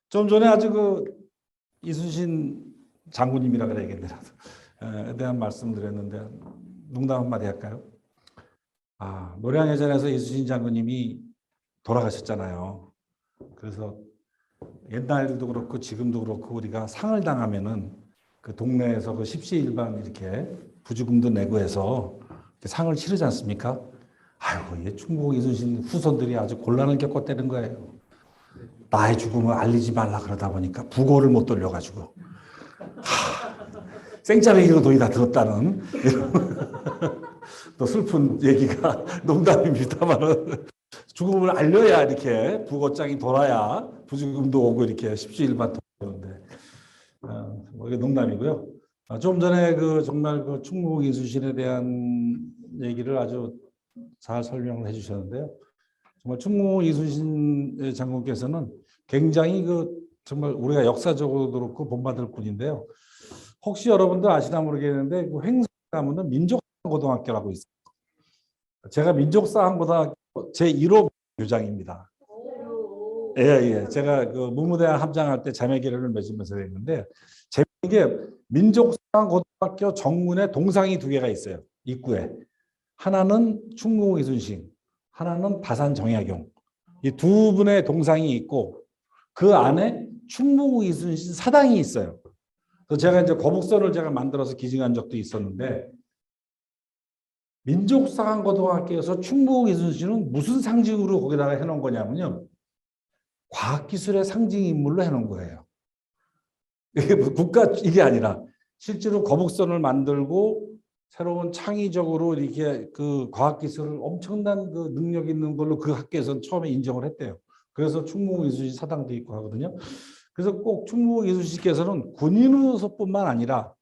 좀 전에 아주 이순신 장군님이라 그래야겠네요. 에 대한 말씀드렸는데 농담 한마디 할까요? 노량해전에서 이순신 장군님이 돌아가셨잖아요. 그래서 옛날도 그렇고 지금도 그렇고 우리가 상을 당하면은 그 동네에서 그 십시일반 이렇게 부주금도 내고 해서 상을 치르지 않습니까? 아이고, 이 충북 이순신 후손들이 아주 곤란을 겪었다는 거예요. 나의 죽음을 알리지 말라 그러다 보니까 부고를 못 돌려가지고 생짜배기로 돈이 다 들었다는 또 슬픈 얘기가 농담입니다만은 죽음을 알려야 이렇게 부고장이 돌아야 부주금도 오고 이렇게 십시일반 돌는데 이게 농담이고요. 좀 전에 정말 충북 이순신에 대한 얘기를 아주 잘 설명을 해주셨는데요. 정말 충북 이순신 장군께서는 굉장히 정말 우리가 역사적으로도 그렇고 본받을 분인데요. 혹시 여러분들 아시나 모르겠는데 횡성하면은 민족고등학교라고 있어요. 제가 민족사항고등학교 제1호 교장입니다. 예. 제가 무무대학 합장할 때 자매결연을 맺으면서 했는데 재밌는 게 민족사항고등학교 정문에 동상이 2개가 있어요. 입구에. 하나는 충북 이순신, 하나는 바산 정약용. 이 2분의 동상이 있고 그 안에 충북 이순신 사당이 있어요. 그래서 제가 이제 거북선을 제가 만들어서 기증한 적도 있었는데 민족사관고등학교에서 충북 이순신은 무슨 상징으로 거기다가 해놓은 거냐면요. 과학기술의 상징 인물로 해놓은 거예요. 이게 이게 아니라 실제로 거북선을 만들고 새로운 창의적으로 이렇게 과학기술을 엄청난 능력 있는 걸로 그 학교에서는 처음에 인정을 했대요. 그래서 충북 이순신 사당도 있고 하거든요. 그래서 꼭 충북 이순신께서는 군인으로서뿐만 아니라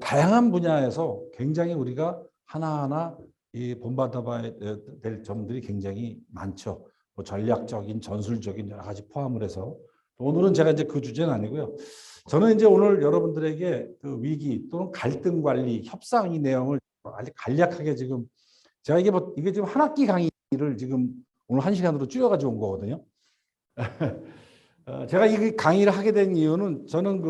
다양한 분야에서 굉장히 우리가 하나하나 본받아봐야 될 점들이 굉장히 많죠. 뭐 전략적인, 전술적인 여러 가지 포함을 해서 오늘은 제가 이제 그 주제는 아니고요. 저는 이제 오늘 여러분들에게 위기 또는 갈등 관리, 협상 이 내용을 아주 간략하게 지금 제가 이게 지금 한 학기 강의를 지금 오늘 1시간으로 줄여가지고 온 거거든요. 제가 이 강의를 하게 된 이유는 저는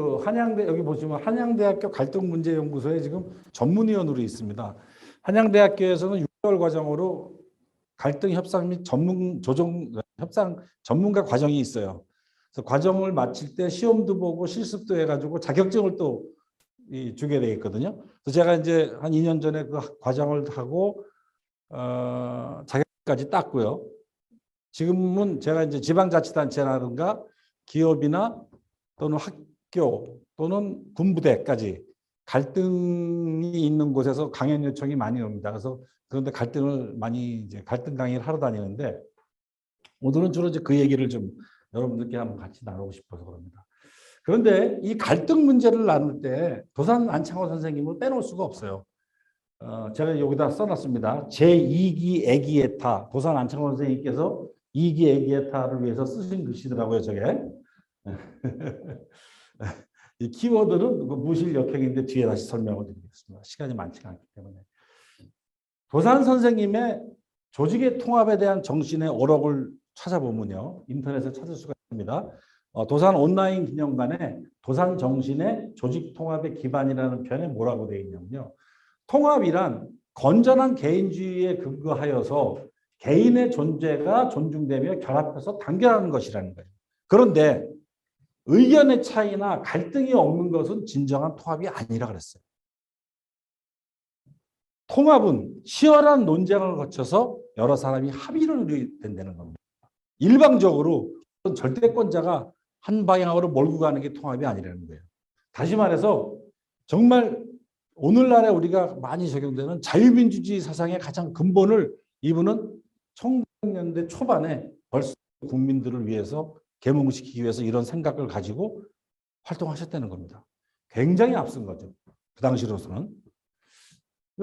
여기 보시면 한양대학교 갈등문제연구소에 지금 전문위원으로 있습니다. 한양대학교에서는 6개월 과정으로 갈등 협상 및 협상 전문가 과정이 있어요. 그래서 과정을 마칠 때 시험도 보고 실습도 해가지고 자격증을 또 주게 되어 있거든요. 그래서 제가 이제 한 2년 전에 그 과정을 하고 자격증까지 땄고요. 지금은 제가 이제 지방자치단체라든가 기업이나 또는 학교 또는 군부대까지 갈등이 있는 곳에서 강연 요청이 많이 옵니다. 그래서 그런데 갈등을 많이 이제 갈등 강의를 하러 다니는데 오늘은 주로 이제 그 얘기를 좀 여러분들께 한번 같이 나누고 싶어서 그럽니다. 그런데 이 갈등 문제를 나눌 때 도산 안창호 선생님을 빼놓을 수가 없어요. 제가 여기다 써놨습니다. 제2기 애기에타 도산 안창호 선생님께서 2기 애기에타를 위해서 쓰신 글씨더라고요, 저게. 이 키워드는 무실 역행인데 뒤에 다시 설명을 드리겠습니다. 시간이 많지가 않기 때문에. 도산 선생님의 조직의 통합에 대한 정신의 오록을 찾아보면요. 인터넷에 찾을 수가 있습니다. 도산 온라인 기념관에 도산 정신의 조직 통합의 기반이라는 편에 뭐라고 되어 있냐면요. 통합이란 건전한 개인주의에 근거하여서 개인의 존재가 존중되며 결합해서 단결하는 것이라는 거예요. 그런데 의견의 차이나 갈등이 없는 것은 진정한 통합이 아니라 그랬어요. 통합은 치열한 논쟁을 거쳐서 여러 사람이 합의를 된다는 겁니다. 일방적으로 절대권자가 한 방향으로 몰고 가는 게 통합이 아니라는 거예요. 다시 말해서 정말 오늘날에 우리가 많이 적용되는 자유민주주의 사상의 가장 근본을 이분은 1900년대 초반에 벌써 국민들을 위해서 계몽시키기 위해서 이런 생각을 가지고 활동하셨다는 겁니다. 굉장히 앞선 거죠. 그 당시로서는.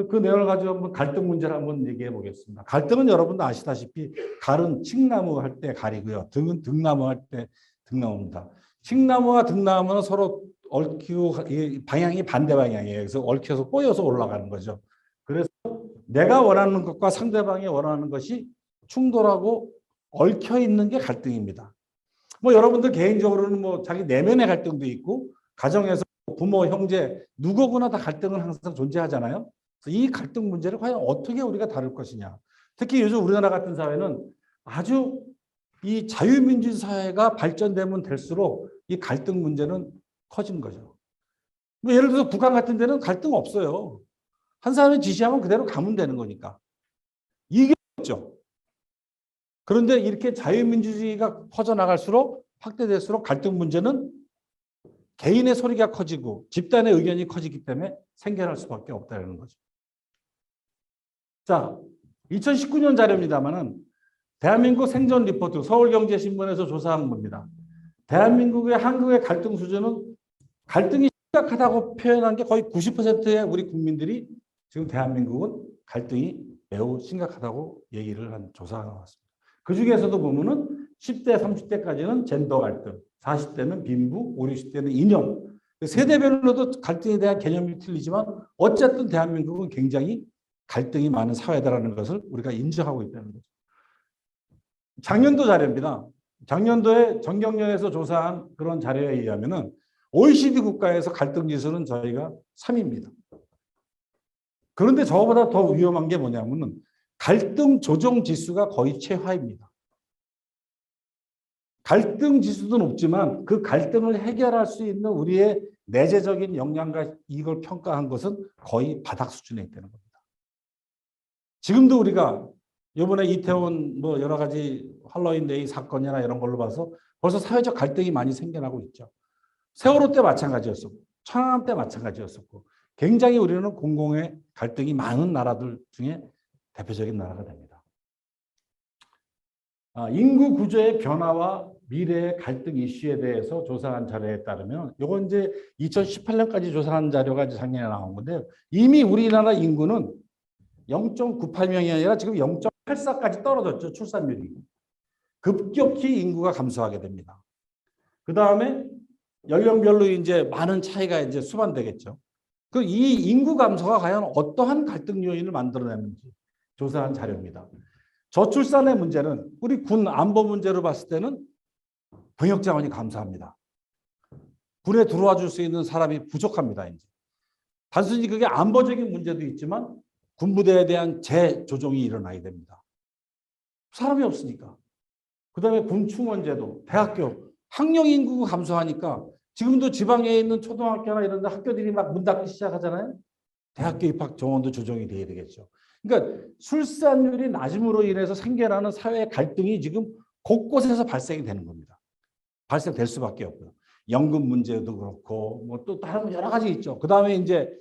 그 내용을 가지고 한번 갈등 문제를 한번 얘기해 보겠습니다. 갈등은 여러분도 아시다시피 갈은 칡나무 할 때 갈이고요. 등은 등나무 할 때 등나무입니다. 칡나무와 등나무는 서로 얽히고 방향이 반대 방향이에요. 그래서 얽혀서 꼬여서 올라가는 거죠. 그래서 내가 원하는 것과 상대방이 원하는 것이 충돌하고 얽혀 있는 게 갈등입니다. 뭐 여러분들 개인적으로는 뭐 자기 내면의 갈등도 있고 가정에서 부모, 형제 누구거나 다 갈등은 항상 존재하잖아요. 그래서 이 갈등 문제를 과연 어떻게 우리가 다룰 것이냐. 특히 요즘 우리나라 같은 사회는 아주 이 자유민주 사회가 발전되면 될수록 이 갈등 문제는 커진 거죠. 뭐 예를 들어서 북한 같은 데는 갈등 없어요. 한 사람이 지시하면 그대로 가면 되는 거니까. 이게 없죠. 그런데 이렇게 자유민주주의가 퍼져나갈수록 확대될수록 갈등 문제는 개인의 소리가 커지고 집단의 의견이 커지기 때문에 생겨날 수밖에 없다는 거죠. 자, 2019년 자료입니다만은 대한민국 생존 리포트 서울경제신문에서 조사한 겁니다. 대한민국의 한국의 갈등 수준은 갈등이 심각하다고 표현한 게 거의 90%의 우리 국민들이 지금 대한민국은 갈등이 매우 심각하다고 얘기를 한 조사가 나왔습니다. 그 중에서도 보면은 10대, 30대까지는 젠더 갈등, 40대는 빈부, 50, 60대는 이념. 세대별로도 갈등에 대한 개념이 틀리지만 어쨌든 대한민국은 굉장히 갈등이 많은 사회다라는 것을 우리가 인정하고 있다는 거죠. 작년도 자료입니다. 작년도에 정경련에서 조사한 그런 자료에 의하면은 OECD 국가에서 갈등 지수는 저희가 3위입니다. 그런데 저보다 더 위험한 게 뭐냐면은 갈등 조정 지수가 거의 최하입니다. 갈등 지수도 높지만 그 갈등을 해결할 수 있는 우리의 내재적인 역량과 이걸 평가한 것은 거의 바닥 수준에 있다는 겁니다. 지금도 우리가 이번에 이태원 뭐 여러 가지 할로윈데이 사건이나 이런 걸로 봐서 벌써 사회적 갈등이 많이 생겨나고 있죠. 세월호 때 마찬가지였었고 천안함 때 마찬가지였었고 굉장히 우리는 공공의 갈등이 많은 나라들 중에 대표적인 나라가 됩니다. 인구 구조의 변화와 미래의 갈등 이슈에 대해서 조사한 자료에 따르면 이건 이제 2018년까지 조사한 자료가 작년에 나온 건데요. 이미 우리나라 인구는 0.98명이 아니라 지금 0.84까지 떨어졌죠. 출산율이. 급격히 인구가 감소하게 됩니다. 그 다음에 연령별로 이제 많은 차이가 이제 수반되겠죠. 그 이 인구 감소가 과연 어떠한 갈등 요인을 만들어내는지 조사한 자료입니다. 저출산의 문제는 우리 군 안보 문제로 봤을 때는 병역 자원이 감소합니다. 군에 들어와 줄 수 있는 사람이 부족합니다. 이제. 단순히 그게 안보적인 문제도 있지만 군부대에 대한 재조정이 일어나야 됩니다. 사람이 없으니까. 그다음에 군충원제도, 대학교, 학령 인구가 감소하니까 지금도 지방에 있는 초등학교나 이런 데 학교들이 막 문 닫기 시작하잖아요. 대학교 입학 정원도 조정이 돼야 되겠죠. 그러니까 출산율이 낮음으로 인해서 생겨나는 사회 갈등이 지금 곳곳에서 발생이 되는 겁니다. 발생될 수밖에 없고요. 연금 문제도 그렇고 뭐 또 다른 여러 가지 있죠. 그다음에 이제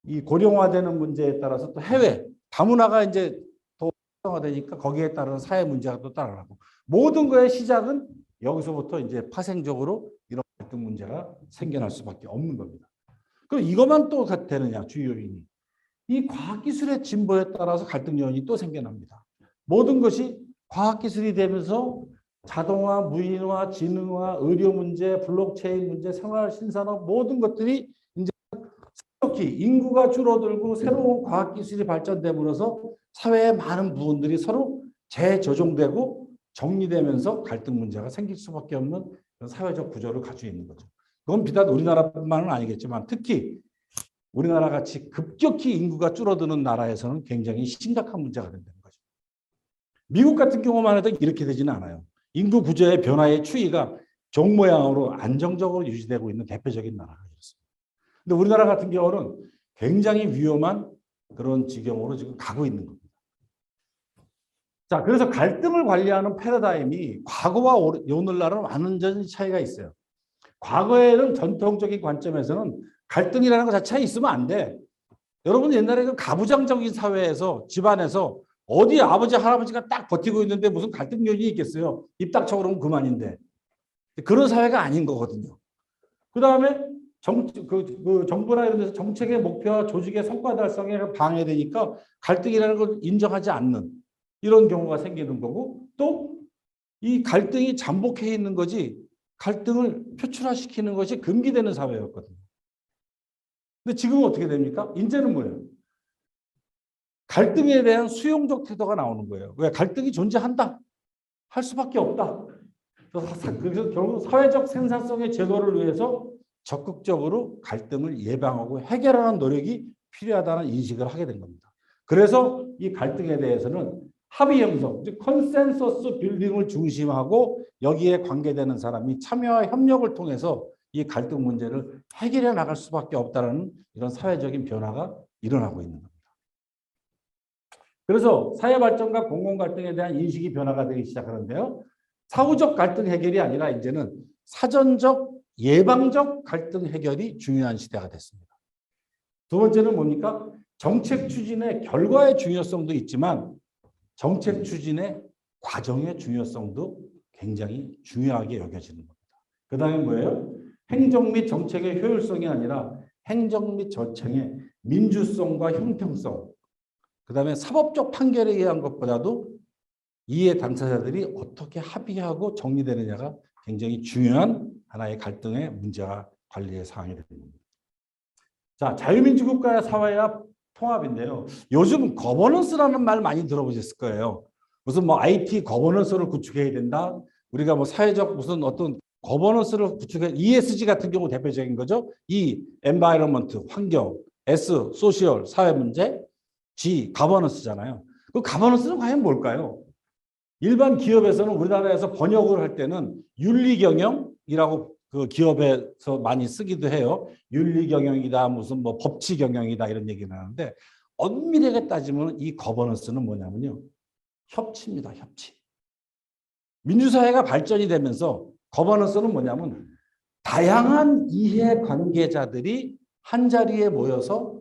이 고령화되는 문제에 따라서 또 해외 다문화가 이제 더 활성화되니까 거기에 따른 사회 문제가 또 따라가고 모든 거의 시작은 여기서부터 이제 파생적으로 이런 갈등 문제가 생겨날 수밖에 없는 겁니다. 그럼 이것만 또 되느냐 주요 요인이 이 과학기술의 진보에 따라서 갈등 요인이 또 생겨납니다. 모든 것이 과학기술이 되면서 자동화, 무인화, 지능화, 의료 문제, 블록체인 문제, 생활 신산업 모든 것들이 이제 특히 인구가 줄어들고 새로운 과학기술이 발전됨으로써 사회의 많은 부분들이 서로 재조정되고 정리되면서 갈등 문제가 생길 수밖에 없는 사회적 구조를 가지고 있는 거죠. 그건 비단 우리나라뿐만은 아니겠지만 특히 우리나라 같이 급격히 인구가 줄어드는 나라에서는 굉장히 심각한 문제가 된다는 거죠. 미국 같은 경우만 해도 이렇게 되지는 않아요. 인구 구조의 변화의 추이가 종 모양으로 안정적으로 유지되고 있는 대표적인 나라가 있습니다. 근데 우리나라 같은 경우는 굉장히 위험한 그런 지경으로 지금 가고 있는 겁니다. 자, 그래서 갈등을 관리하는 패러다임이 과거와 오늘날은 완전히 차이가 있어요. 과거에는 전통적인 관점에서는 갈등이라는 것 자체가 있으면 안 돼. 여러분 옛날에 그 가부장적인 사회에서 집안에서 어디 아버지 할아버지가 딱 버티고 있는데 무슨 갈등 요인이 있겠어요. 입 닥쳐 그러면 그만인데. 그런 사회가 아닌 거거든요. 그다음에 정부나 이런 데서 정책의 목표와 조직의 성과 달성에 방해되니까 갈등이라는 걸 인정하지 않는 이런 경우가 생기는 거고 또 이 갈등이 잠복해 있는 거지 갈등을 표출화시키는 것이 금기되는 사회였거든요. 근데 지금은 어떻게 됩니까? 이제는 뭐예요? 갈등에 대한 수용적 태도가 나오는 거예요. 왜? 갈등이 존재한다. 할 수밖에 없다. 그래서 결국 사회적 생산성의 제도를 위해서 적극적으로 갈등을 예방하고 해결하는 노력이 필요하다는 인식을 하게 된 겁니다. 그래서 이 갈등에 대해서는 합의 형성, 즉 컨센서스 빌딩을 중심하고 여기에 관계되는 사람이 참여와 협력을 통해서 이 갈등 문제를 해결해 나갈 수밖에 없다는 이런 사회적인 변화가 일어나고 있는 겁니다. 그래서 사회 발전과 공공 갈등에 대한 인식이 변화가 되기 시작하는데요. 사후적 갈등 해결이 아니라 이제는 사전적 예방적 갈등 해결이 중요한 시대가 됐습니다. 두 번째는 뭡니까? 정책 추진의 결과의 중요성도 있지만 정책 추진의 과정의 중요성도 굉장히 중요하게 여겨지는 겁니다. 그 다음에 뭐예요? 행정 및 정책의 효율성이 아니라 행정 및 정책의 민주성과 형평성, 그 다음에 사법적 판결에 의한 것보다도 이해 당사자들이 어떻게 합의하고 정리되느냐가 굉장히 중요한 하나의 갈등의 문제와 관리의 사항이 됩니다. 자, 자유민주국가의 사회와 통합인데요. 요즘 거버넌스라는 말 많이 들어보셨을 거예요. 무슨 뭐 IT 거버넌스를 구축해야 된다. 우리가 뭐 사회적 무슨 어떤 거버넌스를 구축해 ESG 같은 경우 대표적인 거죠. E, environment, 환경, S, 소셜, 사회 문제, G, 가버넌스잖아요. 그 가버넌스는 과연 뭘까요? 일반 기업에서는 우리나라에서 번역을 할 때는 윤리경영이라고 그 기업에서 많이 쓰기도 해요. 윤리경영이다, 무슨 뭐 법치경영이다 이런 얘기를 하는데 엄밀하게 따지면 이 거버넌스는 뭐냐면요. 협치입니다. 협치. 민주사회가 발전이 되면서 거버넌스는 뭐냐면 다양한 이해관계자들이 한자리에 모여서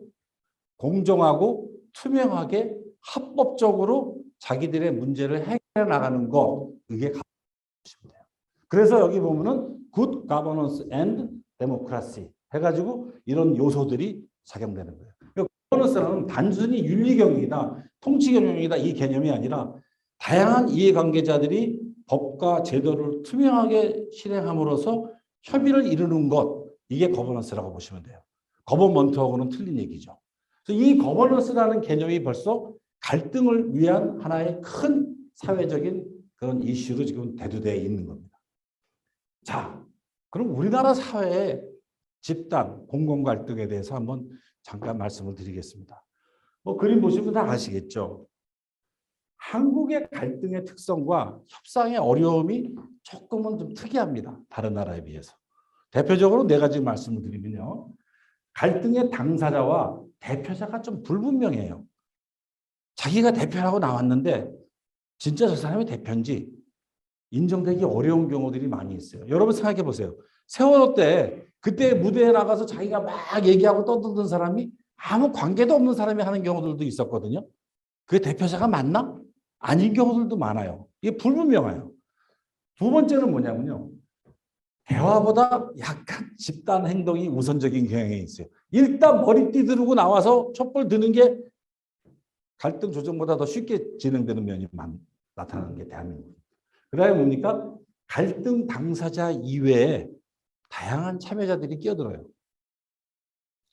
공정하고 투명하게 합법적으로 자기들의 문제를 해결해 나가는 것, 이게 가보시면 돼요. 그래서 여기 보면은 good governance and democracy 해가지고 이런 요소들이 작용되는 거예요. 거버넌스는 단순히 윤리경영이다, 통치경영이다 이 개념이 아니라 다양한 이해관계자들이 법과 제도를 투명하게 실행함으로써 협의를 이루는 것, 이게 거버넌스라고 보시면 돼요. 거버먼트하고는 틀린 얘기죠. 그래서 이 거버넌스라는 개념이 벌써 갈등을 위한 하나의 큰 사회적인 그런 이슈로 지금 대두되어 있는 겁니다. 자, 그럼 우리나라 사회의 집단, 공공 갈등에 대해서 한번 잠깐 말씀을 드리겠습니다. 뭐 그림 보시면 다 아시겠죠? 한국의 갈등의 특성과 협상의 어려움이 조금은 좀 특이합니다. 다른 나라에 비해서. 대표적으로 네 가지 말씀을 드리면요. 갈등의 당사자와 대표자가 좀 불분명해요. 자기가 대표라고 나왔는데 진짜 저 사람이 대표인지 인정되기 어려운 경우들이 많이 있어요. 여러분 생각해 보세요. 세월호 때 그때 무대에 나가서 자기가 막 얘기하고 떠들던 사람이 아무 관계도 없는 사람이 하는 경우들도 있었거든요. 그게 대표자가 맞나? 아닌 경우들도 많아요. 이게 불분명해요. 두 번째는 뭐냐면요. 대화보다 약간 집단 행동이 우선적인 경향이 있어요. 일단 머리띠 두르고 나와서 촛불 드는 게 갈등 조정보다 더 쉽게 진행되는 면이 나타나는 게 대한민국입니다. 그 다음에 뭡니까? 갈등 당사자 이외에 다양한 참여자들이 끼어들어요.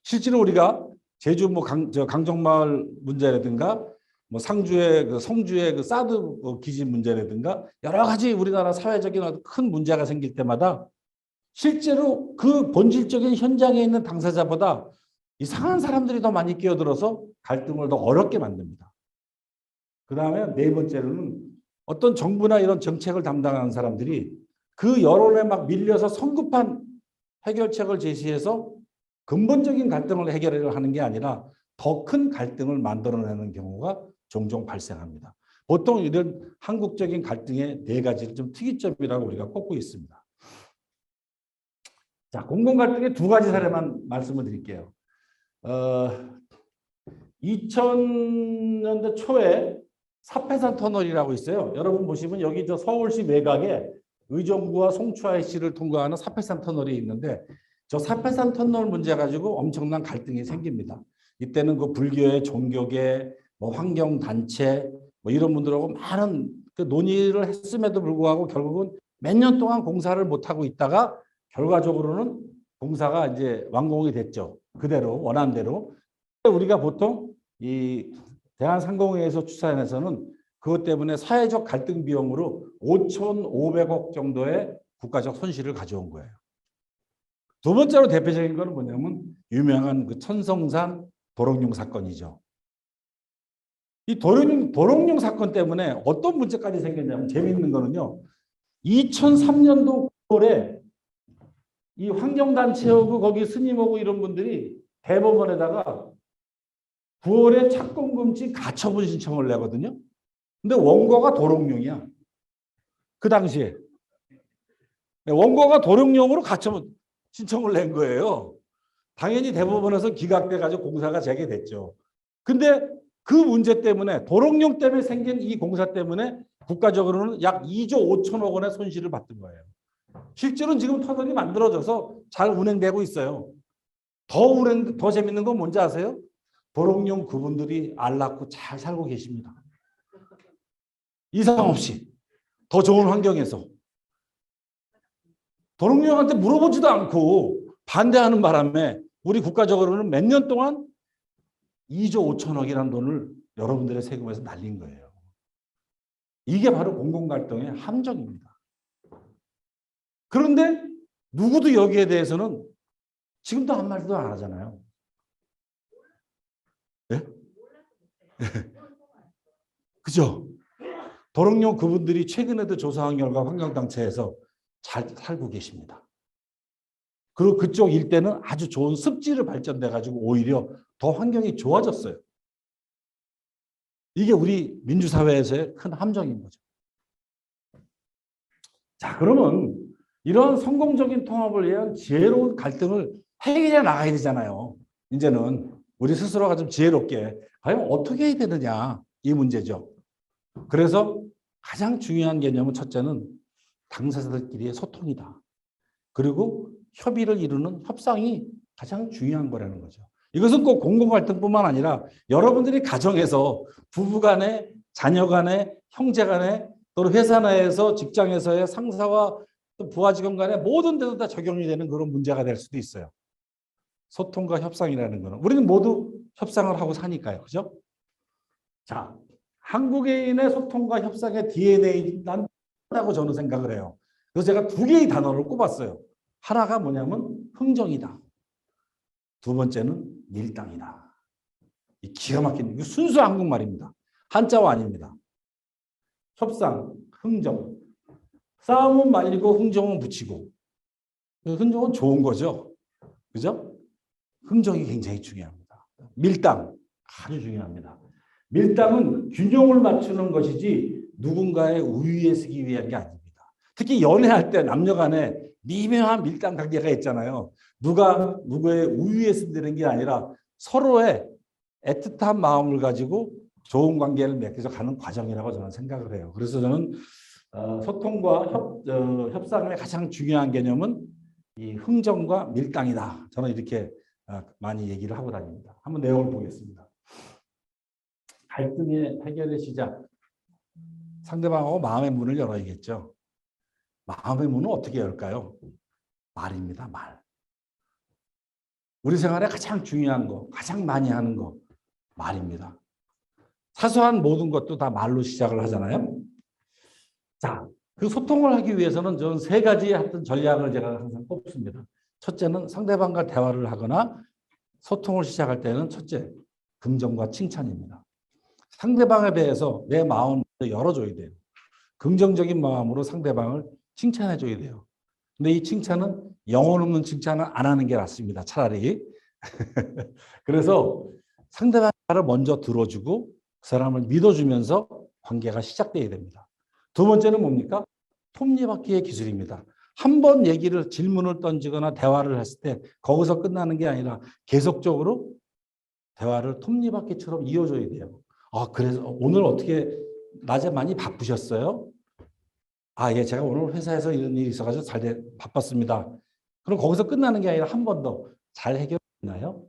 실제로 우리가 제주 뭐 강정마을 문제라든가 뭐 상주의 그 성주의 그 사드 기지 문제라든가 여러 가지 우리나라 사회적인 큰 문제가 생길 때마다 실제로 그 본질적인 현장에 있는 당사자보다 이상한 사람들이 더 많이 끼어들어서 갈등을 더 어렵게 만듭니다. 그 다음에 네 번째로는 어떤 정부나 이런 정책을 담당하는 사람들이 그 여론에 막 밀려서 성급한 해결책을 제시해서 근본적인 갈등을 해결을 하는 게 아니라 더 큰 갈등을 만들어내는 경우가 종종 발생합니다. 보통 이런 한국적인 갈등의 네 가지를 좀 특이점이라고 우리가 꼽고 있습니다. 자, 공공 갈등의 두 가지 사례만 말씀을 드릴게요. 2000년대 초에 사패산 터널이라고 있어요. 여러분 보시면 여기 저 서울시 매각에 의정부와 송추아이시를 통과하는 사패산 터널이 있는데 저 사패산 터널 문제 가지고 엄청난 갈등이 생깁니다. 이때는 그 불교의 종교계, 뭐 환경단체, 뭐 이런 분들하고 많은 그 논의를 했음에도 불구하고 결국은 몇 년 동안 공사를 못하고 있다가 결과적으로는 공사가 이제 완공이 됐죠. 그대로 원한 대로. 우리가 보통 이 대한상공회에서 추산해서는 그것 때문에 사회적 갈등 비용으로 5,500억 정도의 국가적 손실을 가져온 거예요. 두 번째로 대표적인 거는 뭐냐면 유명한 그 천성산 도롱뇽 사건이죠. 이 도롱뇽 사건 때문에 어떤 문제까지 생겼냐면 재미있는 거는요. 2003년도 9월에 이 환경단체하고 거기 스님하고 이런 분들이 대법원에다가 9월에 착공금지 가처분 신청을 내거든요. 근데 원고가 도롱뇽이야. 그 당시에. 원고가 도롱뇽으로 가처분 신청을 낸 거예요. 당연히 대법원에서 기각돼가지고 공사가 재개됐죠. 근데 그 문제 때문에 도롱뇽 때문에 생긴 이 공사 때문에 국가적으로는 약 2조 5천억 원의 손실을 받은 거예요. 실제로는 지금 터널이 만들어져서 잘 운행되고 있어요. 더 재밌는 건 뭔지 아세요? 도롱뇽 그분들이 알 낳고 잘 살고 계십니다. 이상 없이 더 좋은 환경에서. 도롱뇽한테 물어보지도 않고 반대하는 바람에 우리 국가적으로는 몇 년 동안 2조 5천억이라는 돈을 여러분들의 세금에서 날린 거예요. 이게 바로 공공갈등의 함정입니다. 그런데 누구도 여기에 대해서는 지금도 한 마디도 안 하잖아요. 네? 그죠? 도롱뇽 그분들이 최근에도 조사한 결과 환경단체에서 잘 살고 계십니다. 그리고 그쪽 일대는 아주 좋은 습지를 발전돼 가지고 오히려 더 환경이 좋아졌어요. 이게 우리 민주사회에서의 큰 함정인 거죠. 자, 그러면 이런 성공적인 통합을 위한 지혜로운 갈등을 해결해 나가야 되잖아요. 이제는 우리 스스로가 좀 지혜롭게 과연 어떻게 해야 되느냐 이 문제죠. 그래서 가장 중요한 개념은 첫째는 당사자들끼리의 소통이다. 그리고 협의를 이루는 협상이 가장 중요한 거라는 거죠. 이것은 꼭 공공갈등뿐만 아니라 여러분들이 가정에서 부부 간에 자녀 간에 형제 간에 또는 회사 내에서 직장에서의 상사와 부하 직원 간에 모든 데도 다 적용이 되는 그런 문제가 될 수도 있어요. 소통과 협상이라는 거는 우리는 모두 협상을 하고 사니까요. 그죠? 자, 한국인의 소통과 협상의 DNA라고 저는 생각을 해요. 그래서 제가 두 개의 단어를 꼽았어요. 하나가 뭐냐면 흥정이다. 두 번째는 밀당이다. 이 기가 막힌 순수 한국말입니다. 한자어 아닙니다. 협상, 흥정. 싸움은 말리고 흥정은 붙이고. 흥정은 좋은 거죠. 그죠? 흥정이 굉장히 중요합니다. 밀당 아주 중요합니다. 밀당은 균형을 맞추는 것이지 누군가의 우위에 서기 위한 게 아닙니다. 특히 연애할 때 남녀 간에 미묘한 밀당 관계가 있잖아요. 누가 누구의 우위에 서는 게 아니라 서로의 애틋한 마음을 가지고 좋은 관계를 맺어서 가는 과정이라고 저는 생각을 해요. 그래서 저는 소통과 협상의 가장 중요한 개념은 이 흥정과 밀당이다. 저는 이렇게 많이 얘기를 하고 다닙니다. 한번 내용을 보겠습니다. 갈등의 해결의 시작. 상대방하고 마음의 문을 열어야겠죠. 마음의 문은 어떻게 열까요? 말입니다. 말. 우리 생활에 가장 중요한 거, 가장 많이 하는 거 말입니다. 사소한 모든 것도 다 말로 시작을 하잖아요. 자, 그 소통을 하기 위해서는 저는 세 가지의 어떤 전략을 제가 항상 꼽습니다. 첫째는 상대방과 대화를 하거나 소통을 시작할 때는 첫째, 긍정과 칭찬입니다. 상대방에 대해서 내 마음을 열어줘야 돼요. 긍정적인 마음으로 상대방을 칭찬해줘야 돼요. 근데 이 칭찬은 영혼 없는 칭찬은 안 하는 게 낫습니다. 차라리. 그래서 상대방을 먼저 들어주고 그 사람을 믿어주면서 관계가 시작돼야 됩니다. 두 번째는 뭡니까? 톱니바퀴의 기술입니다. 한 번 얘기를 질문을 던지거나 대화를 했을 때 거기서 끝나는 게 아니라 계속적으로 대화를 톱니바퀴처럼 이어줘야 돼요. 그래서 오늘 어떻게 낮에 많이 바쁘셨어요? 예, 제가 오늘 회사에서 이런 일이 있어가지고 바빴습니다. 그럼 거기서 끝나는 게 아니라 한 번 더 잘 해결했나요?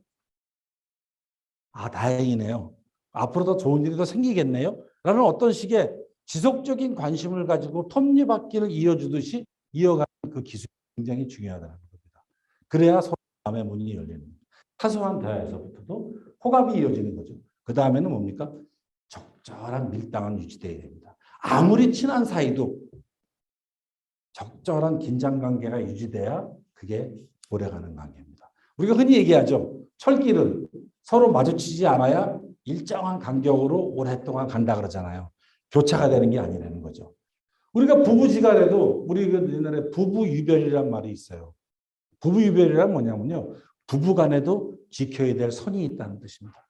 다행이네요. 앞으로 더 좋은 일이 더 생기겠네요? 라는 어떤 식의 지속적인 관심을 가지고 톱니바퀴를 이어주듯이 이어가는 그 기술이 굉장히 중요하다는 겁니다. 그래야 서로 마음의 문이 열리는. 사소한 대화에서부터도 호감이 이어지는 거죠. 그 다음에는 뭡니까? 적절한 밀당은 유지돼야 됩니다. 아무리 친한 사이도 적절한 긴장관계가 유지돼야 그게 오래가는 관계입니다. 우리가 흔히 얘기하죠. 철길은 서로 마주치지 않아야 일정한 간격으로 오랫동안 간다 그러잖아요. 교차가 되는 게 아니라는 거죠. 우리가 부부지간에도 우리 옛날에 부부유별이란 말이 있어요. 부부유별이란 뭐냐면요. 부부간에도 지켜야 될 선이 있다는 뜻입니다.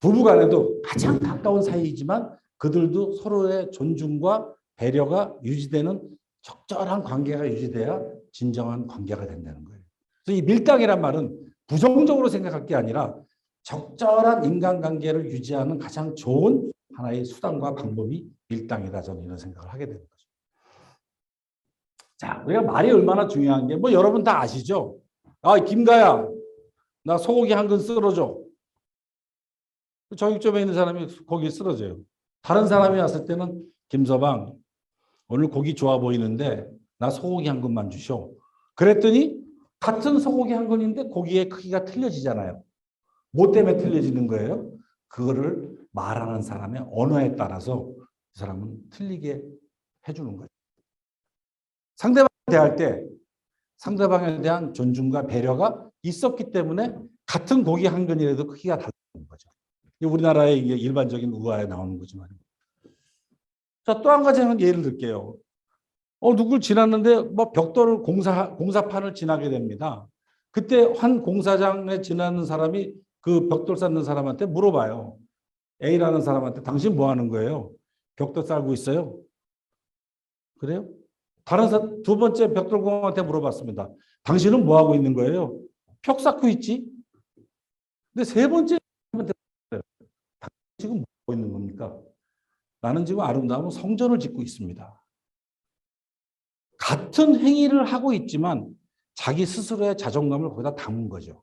부부간에도 가장 가까운 사이이지만 그들도 서로의 존중과 배려가 유지되는 적절한 관계가 유지돼야 진정한 관계가 된다는 거예요. 그래서 이 밀당이란 말은 부정적으로 생각할 게 아니라 적절한 인간관계를 유지하는 가장 좋은 하나의 수단과 방법이 밀당이다. 저는 이런 생각을 하게 되는 거죠. 자, 우리가 말이 얼마나 중요한 게 뭐 여러분 다 아시죠? 아, 김가야, 나 소고기 한 근 썰어줘. 정육점에 있는 사람이 고기 쓰러져요. 다른 사람이 왔을 때는 김서방 오늘 고기 좋아 보이는데 나 소고기 한 근만 주쇼. 그랬더니 같은 소고기 한 근인데 고기의 크기가 틀려지잖아요. 뭐 때문에 틀려지는 거예요? 그거를 말하는 사람의 언어에 따라서 그 사람은 틀리게 해주는 거예요. 상대방을 대할 때 상대방에 대한 존중과 배려가 있었기 때문에 같은 고기 한 근이라도 크기가 다르는 거죠. 우리나라의 일반적인 우화에 나오는 거지만. 자, 또 한 가지 예를 들게요. 누굴 지났는데 뭐 벽돌을 공사판을 지나게 됩니다. 그때 한 공사장에 지나는 사람이 그 벽돌 쌓는 사람한테 물어봐요. A라는 사람한테 당신 뭐 하는 거예요? 벽돌 쌓고 있어요. 그래요? 두 번째 벽돌공한테 물어봤습니다. 당신은 뭐 하고 있는 거예요? 벽 쌓고 있지. 근데 세 번째 사람한테 당신 지금 뭐 하고 있는 겁니까? 나는 지금 아름다운 성전을 짓고 있습니다. 같은 행위를 하고 있지만 자기 스스로의 자존감을 거기다 담은 거죠.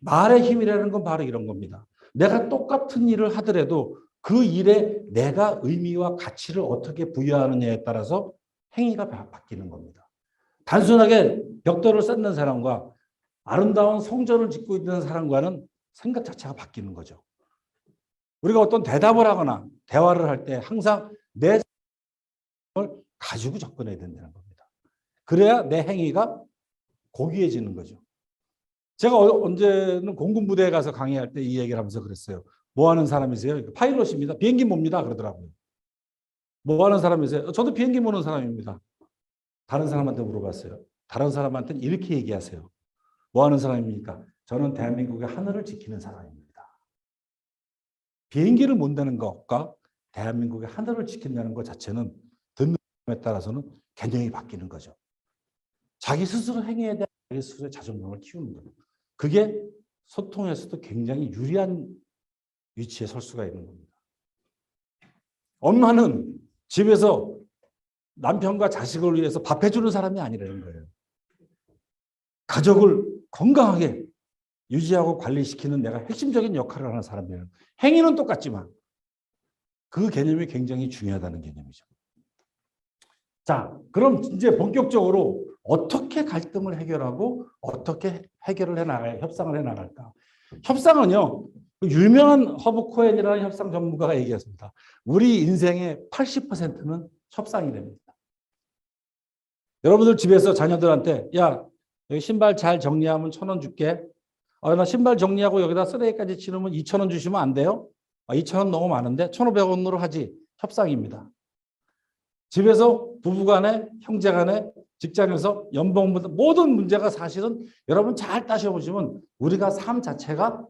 말의 힘이라는 건 바로 이런 겁니다. 내가 똑같은 일을 하더라도 그 일에 내가 의미와 가치를 어떻게 부여하느냐에 따라서 행위가 바뀌는 겁니다. 단순하게 벽돌을 쌓는 사람과 아름다운 성전을 짓고 있는 사람과는 생각 자체가 바뀌는 거죠. 우리가 어떤 대답을 하거나 대화를 할 때 항상 내 생각을 가지고 접근해야 된다는 겁니다. 그래야 내 행위가 고귀해지는 거죠. 제가 언제는 공군부대에 가서 강의할 때 이 얘기를 하면서 그랬어요. 뭐 하는 사람이세요? 파일럿입니다. 비행기 몹니다. 그러더라고요. 뭐 하는 사람이세요? 저도 비행기 모는 사람입니다. 다른 사람한테 물어봤어요. 다른 사람한테는 이렇게 얘기하세요. 뭐 하는 사람입니까? 저는 대한민국의 하늘을 지키는 사람입니다. 비행기를 몬다는 것과 대한민국의 하늘을 지킨다는 것 자체는 듣는 사람에 따라서는 개념이 바뀌는 거죠. 자기 스스로 행위에 대한 자기 스스로의 자존감을 키우는 거예요. 그게 소통에서도 굉장히 유리한 위치에 설 수가 있는 겁니다. 엄마는 집에서 남편과 자식을 위해서 밥 해주는 사람이 아니라는 거예요. 가족을 건강하게 유지하고 관리시키는 내가 핵심적인 역할을 하는 사람이에요. 행위는 똑같지만 그 개념이 굉장히 중요하다는 개념이죠. 자, 그럼 이제 본격적으로 어떻게 갈등을 해결하고 어떻게 해결을 해나가야 협상을 해나갈까? 협상은요. 유명한 허브 코엔이라는 협상 전문가가 얘기했습니다. 우리 인생의 80%는 협상이 됩니다. 여러분들 집에서 자녀들한테 야, 여기 신발 잘 정리하면 1,000원 줄게. 나 신발 정리하고 여기다 쓰레기까지 치우면 2,000원 주시면 안 돼요? 2,000원 너무 많은데 1,500원으로 하지. 협상입니다. 집에서 부부간에 형제간에 직장에서 연봉 모든 문제가 사실은 여러분 잘 따져보시면 우리가 삶 자체가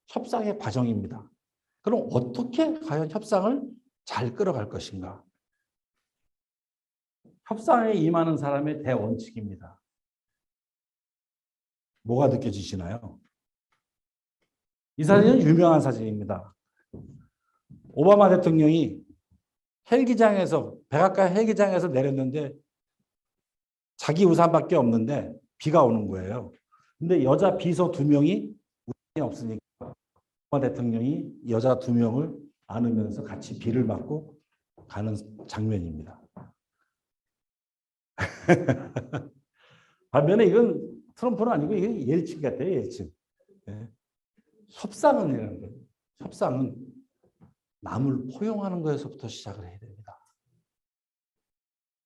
협상의 과정입니다. 그럼 어떻게 과연 협상을 잘 끌어갈 것인가? 협상에 임하는 사람의 대원칙입니다. 뭐가 느껴지시나요? 이 사진은 유명한 사진입니다. 오바마 대통령이 헬기장에서 백악관 헬기장에서 내렸는데 자기 우산밖에 없는데 비가 오는 거예요. 근데 여자 비서 2명이 우산이 없으니까 오바마 대통령이 여자 2명을 안으면서 같이 비를 맞고 가는 장면입니다. 반면에 이건 트럼프는 아니고 이게 옐친 같아요. 옐친. 네. 협상은 이라는 거예요. 협상은 남을 포용하는 거에서부터 시작을 해야 됩니다.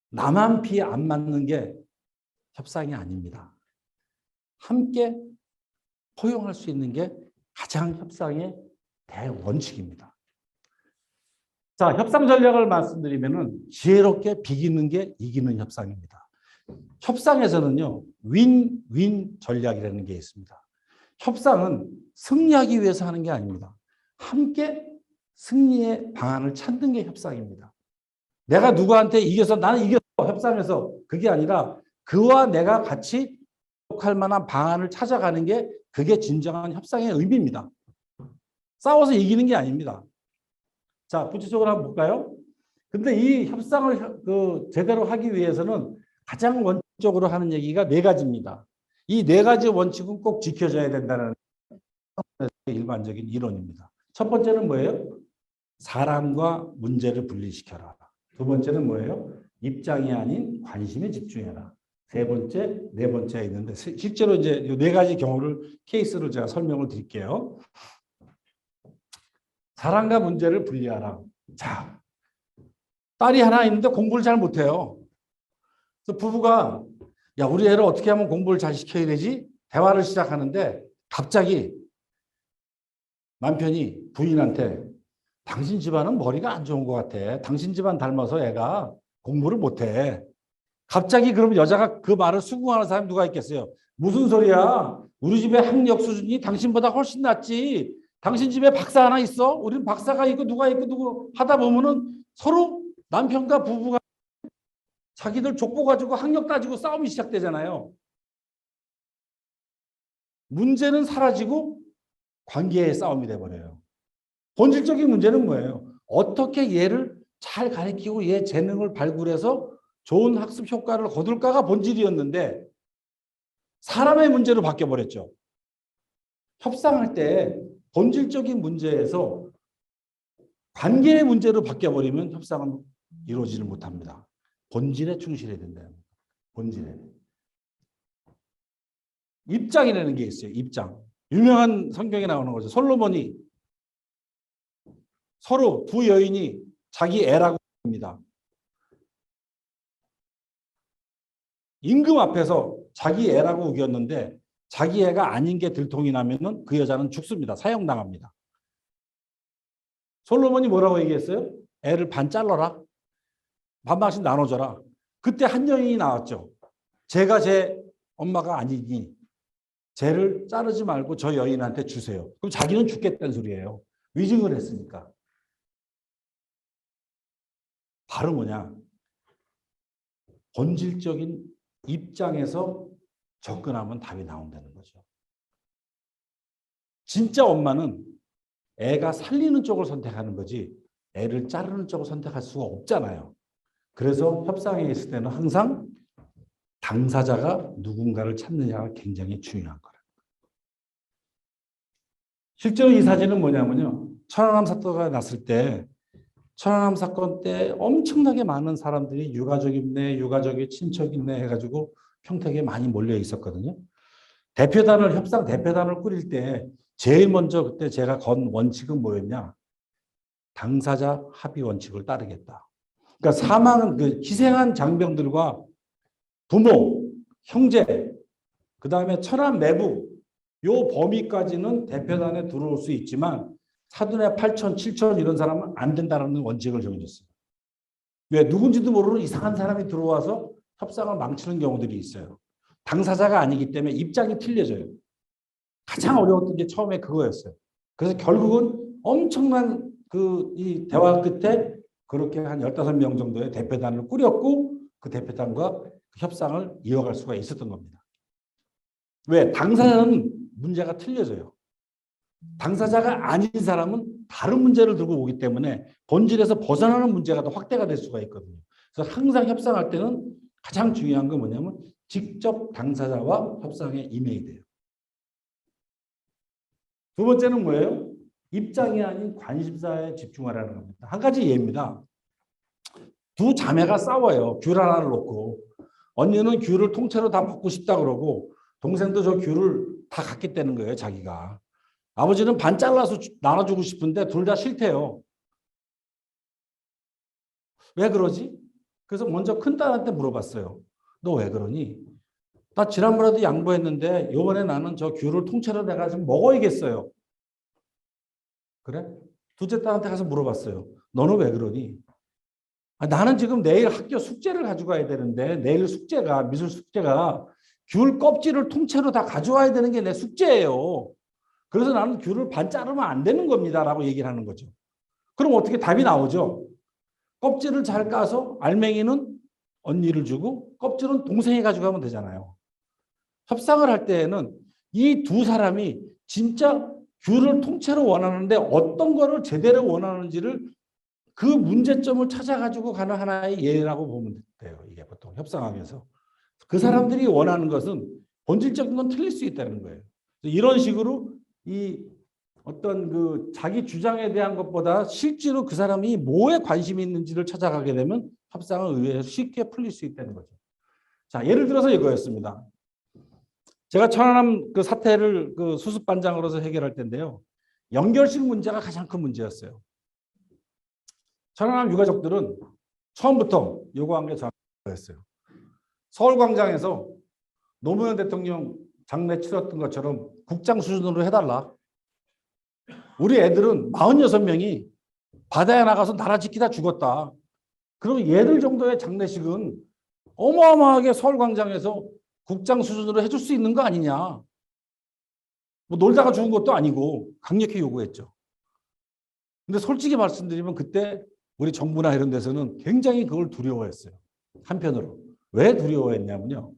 나만 비 안 맞는 게 협상이 아닙니다. 함께 포용할 수 있는 게 가장 협상의 대원칙입니다. 자, 협상 전략을 말씀드리면은 지혜롭게 비기는 게 이기는 협상입니다. 협상에서는요, 윈윈 전략이라는 게 있습니다. 협상은 승리하기 위해서 하는 게 아닙니다. 함께 승리의 방안을 찾는 게 협상입니다. 내가 누구한테 이겨서 나는 이겼어 협상에서 그게 아니라 그와 내가 같이 할 만한 방안을 찾아가는 게 그게 진정한 협상의 의미입니다. 싸워서 이기는 게 아닙니다. 자, 구체적으로 한번 볼까요? 근데 이 협상을 제대로 하기 위해서는 가장 원칙적으로 하는 얘기가 4가지입니다. 이 4가지 원칙은 꼭 지켜져야 된다는 일반적인 이론입니다. 첫 번째는 뭐예요? 사람과 문제를 분리시켜라. 두 번째는 뭐예요? 입장이 아닌 관심에 집중해라. 세 번째, 네 번째가 있는데 실제로 이제 이 4가지 경우를 케이스로 제가 설명을 드릴게요. 사람과 문제를 분리하라. 자, 딸이 하나 있는데 공부를 잘 못해요. 그래서 부부가 야, 우리 애를 어떻게 하면 공부를 잘 시켜야 되지? 대화를 시작하는데 갑자기 남편이 부인한테 당신 집안은 머리가 안 좋은 것 같아. 당신 집안 닮아서 애가 공부를 못해. 갑자기 그러면 여자가 그 말을 수긍하는 사람이 누가 있겠어요? 무슨 소리야? 우리 집의 학력 수준이 당신보다 훨씬 낫지. 당신 집에 박사 하나 있어? 우리는 박사가 있고 누가 있고 누구 하다 보면은 서로 남편과 부부가 자기들 족보 가지고 학력 따지고 싸움이 시작되잖아요. 문제는 사라지고 관계의 싸움이 돼버려요. 본질적인 문제는 뭐예요? 어떻게 얘를 잘 가르치고 얘 재능을 발굴해서 좋은 학습 효과를 거둘까가 본질이었는데 사람의 문제로 바뀌어버렸죠. 협상할 때 본질적인 문제에서 관계의 문제로 바뀌어버리면 협상은 이루어지지 못합니다. 본질에 충실해야 된다. 본질에. 입장이라는 게 있어요. 입장. 유명한 성경에 나오는 거죠. 솔로몬이 서로 두 여인이 자기 애라고 합니다. 임금 앞에서 자기 애라고 우겼는데 자기 애가 아닌 게 들통이 나면은 그 여자는 죽습니다. 사형당합니다. 솔로몬이 뭐라고 얘기했어요? 애를 반 잘라라. 반반씩 나눠줘라. 그때 한 여인이 나왔죠. 제가 제 엄마가 아니니 쟤를 자르지 말고 저 여인한테 주세요. 그럼 자기는 죽겠다는 소리예요. 위증을 했으니까. 바로 뭐냐? 본질적인 입장에서 접근하면 답이 나온다는 거죠. 진짜 엄마는 애가 살리는 쪽을 선택하는 거지 애를 자르는 쪽을 선택할 수가 없잖아요. 그래서 협상에 있을 때는 항상 당사자가 누군가를 찾느냐가 굉장히 중요한 거예요. 실제로 이 사진은 뭐냐면요. 천안함 사건가 났을 때 천안함 사건 때 엄청나게 많은 사람들이 유가족 있네, 유가족이 친척 있네 해가지고 평택에 많이 몰려 있었거든요. 협상 대표단을 꾸릴 때 제일 먼저 그때 제가 건 원칙은 뭐였냐? 당사자 합의 원칙을 따르겠다. 그러니까 사망은 희생한 장병들과 부모, 형제, 그 다음에 천안 내부 요 범위까지는 대표단에 들어올 수 있지만 사돈의 8천, 7천 이런 사람은 안 된다는 원칙을 정해줬어요. 왜? 누군지도 모르는 이상한 사람이 들어와서 협상을 망치는 경우들이 있어요. 당사자가 아니기 때문에 입장이 틀려져요. 가장 어려웠던 게 처음에 그거였어요. 그래서 결국은 엄청난 이 대화 끝에 그렇게 한 15명 정도의 대표단을 꾸렸고 그 대표단과 그 협상을 이어갈 수가 있었던 겁니다. 왜? 당사자는 문제가 틀려져요. 당사자가 아닌 사람은 다른 문제를 들고 오기 때문에 본질에서 벗어나는 문제가 더 확대가 될 수가 있거든요. 그래서 항상 협상할 때는 가장 중요한 건 뭐냐면 직접 당사자와 협상에 임해야 돼요. 두 번째는 뭐예요? 입장이 아닌 관심사에 집중하라는 겁니다. 한 가지 예입니다. 두 자매가 싸워요. 귤 하나를 놓고. 언니는 귤을 통째로 다 먹고 싶다 그러고 동생도 저 귤을 다 갖겠다는 거예요. 자기가. 아버지는 반 잘라서 나눠주고 싶은데 둘 다 싫대요. 왜 그러지? 그래서 먼저 큰딸한테 물어봤어요. 너 왜 그러니? 나 지난번에도 양보했는데 요번에 나는 저 귤을 통째로 내가 좀 먹어야겠어요. 그래? 둘째 딸한테 가서 물어봤어요. 너는 왜 그러니? 나는 지금 내일 학교 숙제를 가져가야 되는데 내일 숙제가 미술 숙제가 귤 껍질을 통째로 다 가져와야 되는 게 내 숙제예요. 그래서 나는 귤을 반 자르면 안 되는 겁니다라고 얘기를 하는 거죠. 그럼 어떻게 답이 나오죠? 껍질을 잘 까서 알맹이는 언니를 주고 껍질은 동생이 가져가면 되잖아요. 협상을 할 때에는 이 두 사람이 진짜 귤을 통째로 원하는데 어떤 거를 제대로 원하는지를 그 문제점을 찾아가지고 가는 하나의 예라고 보면 돼요. 이게 보통 협상하면서. 그 사람들이 원하는 것은 본질적인 건 틀릴 수 있다는 거예요. 이런 식으로 이 어떤 그 자기 주장에 대한 것보다 실제로 그 사람이 뭐에 관심이 있는지를 찾아가게 되면 협상은 의외에서 쉽게 풀릴 수 있다는 거죠. 자, 예를 들어서 이거였습니다. 제가 천안함 그 사태를 그 수습반장으로서 해결할 텐데요. 연결식 문제가 가장 큰 문제였어요. 천안함 유가족들은 처음부터 요구한 게 저였어요. 서울광장에서 노무현 대통령 장례 치렀던 것처럼 국장 수준으로 해달라. 우리 애들은 46명이 바다에 나가서 나라 지키다 죽었다. 그럼 얘들 정도의 장례식은 어마어마하게 서울광장에서 국장 수준으로 해줄 수 있는 거 아니냐. 뭐 놀다가 죽은 것도 아니고 강력히 요구했죠. 근데 솔직히 말씀드리면 그때 우리 정부나 이런 데서는 굉장히 그걸 두려워했어요. 한편으로. 왜 두려워했냐면요.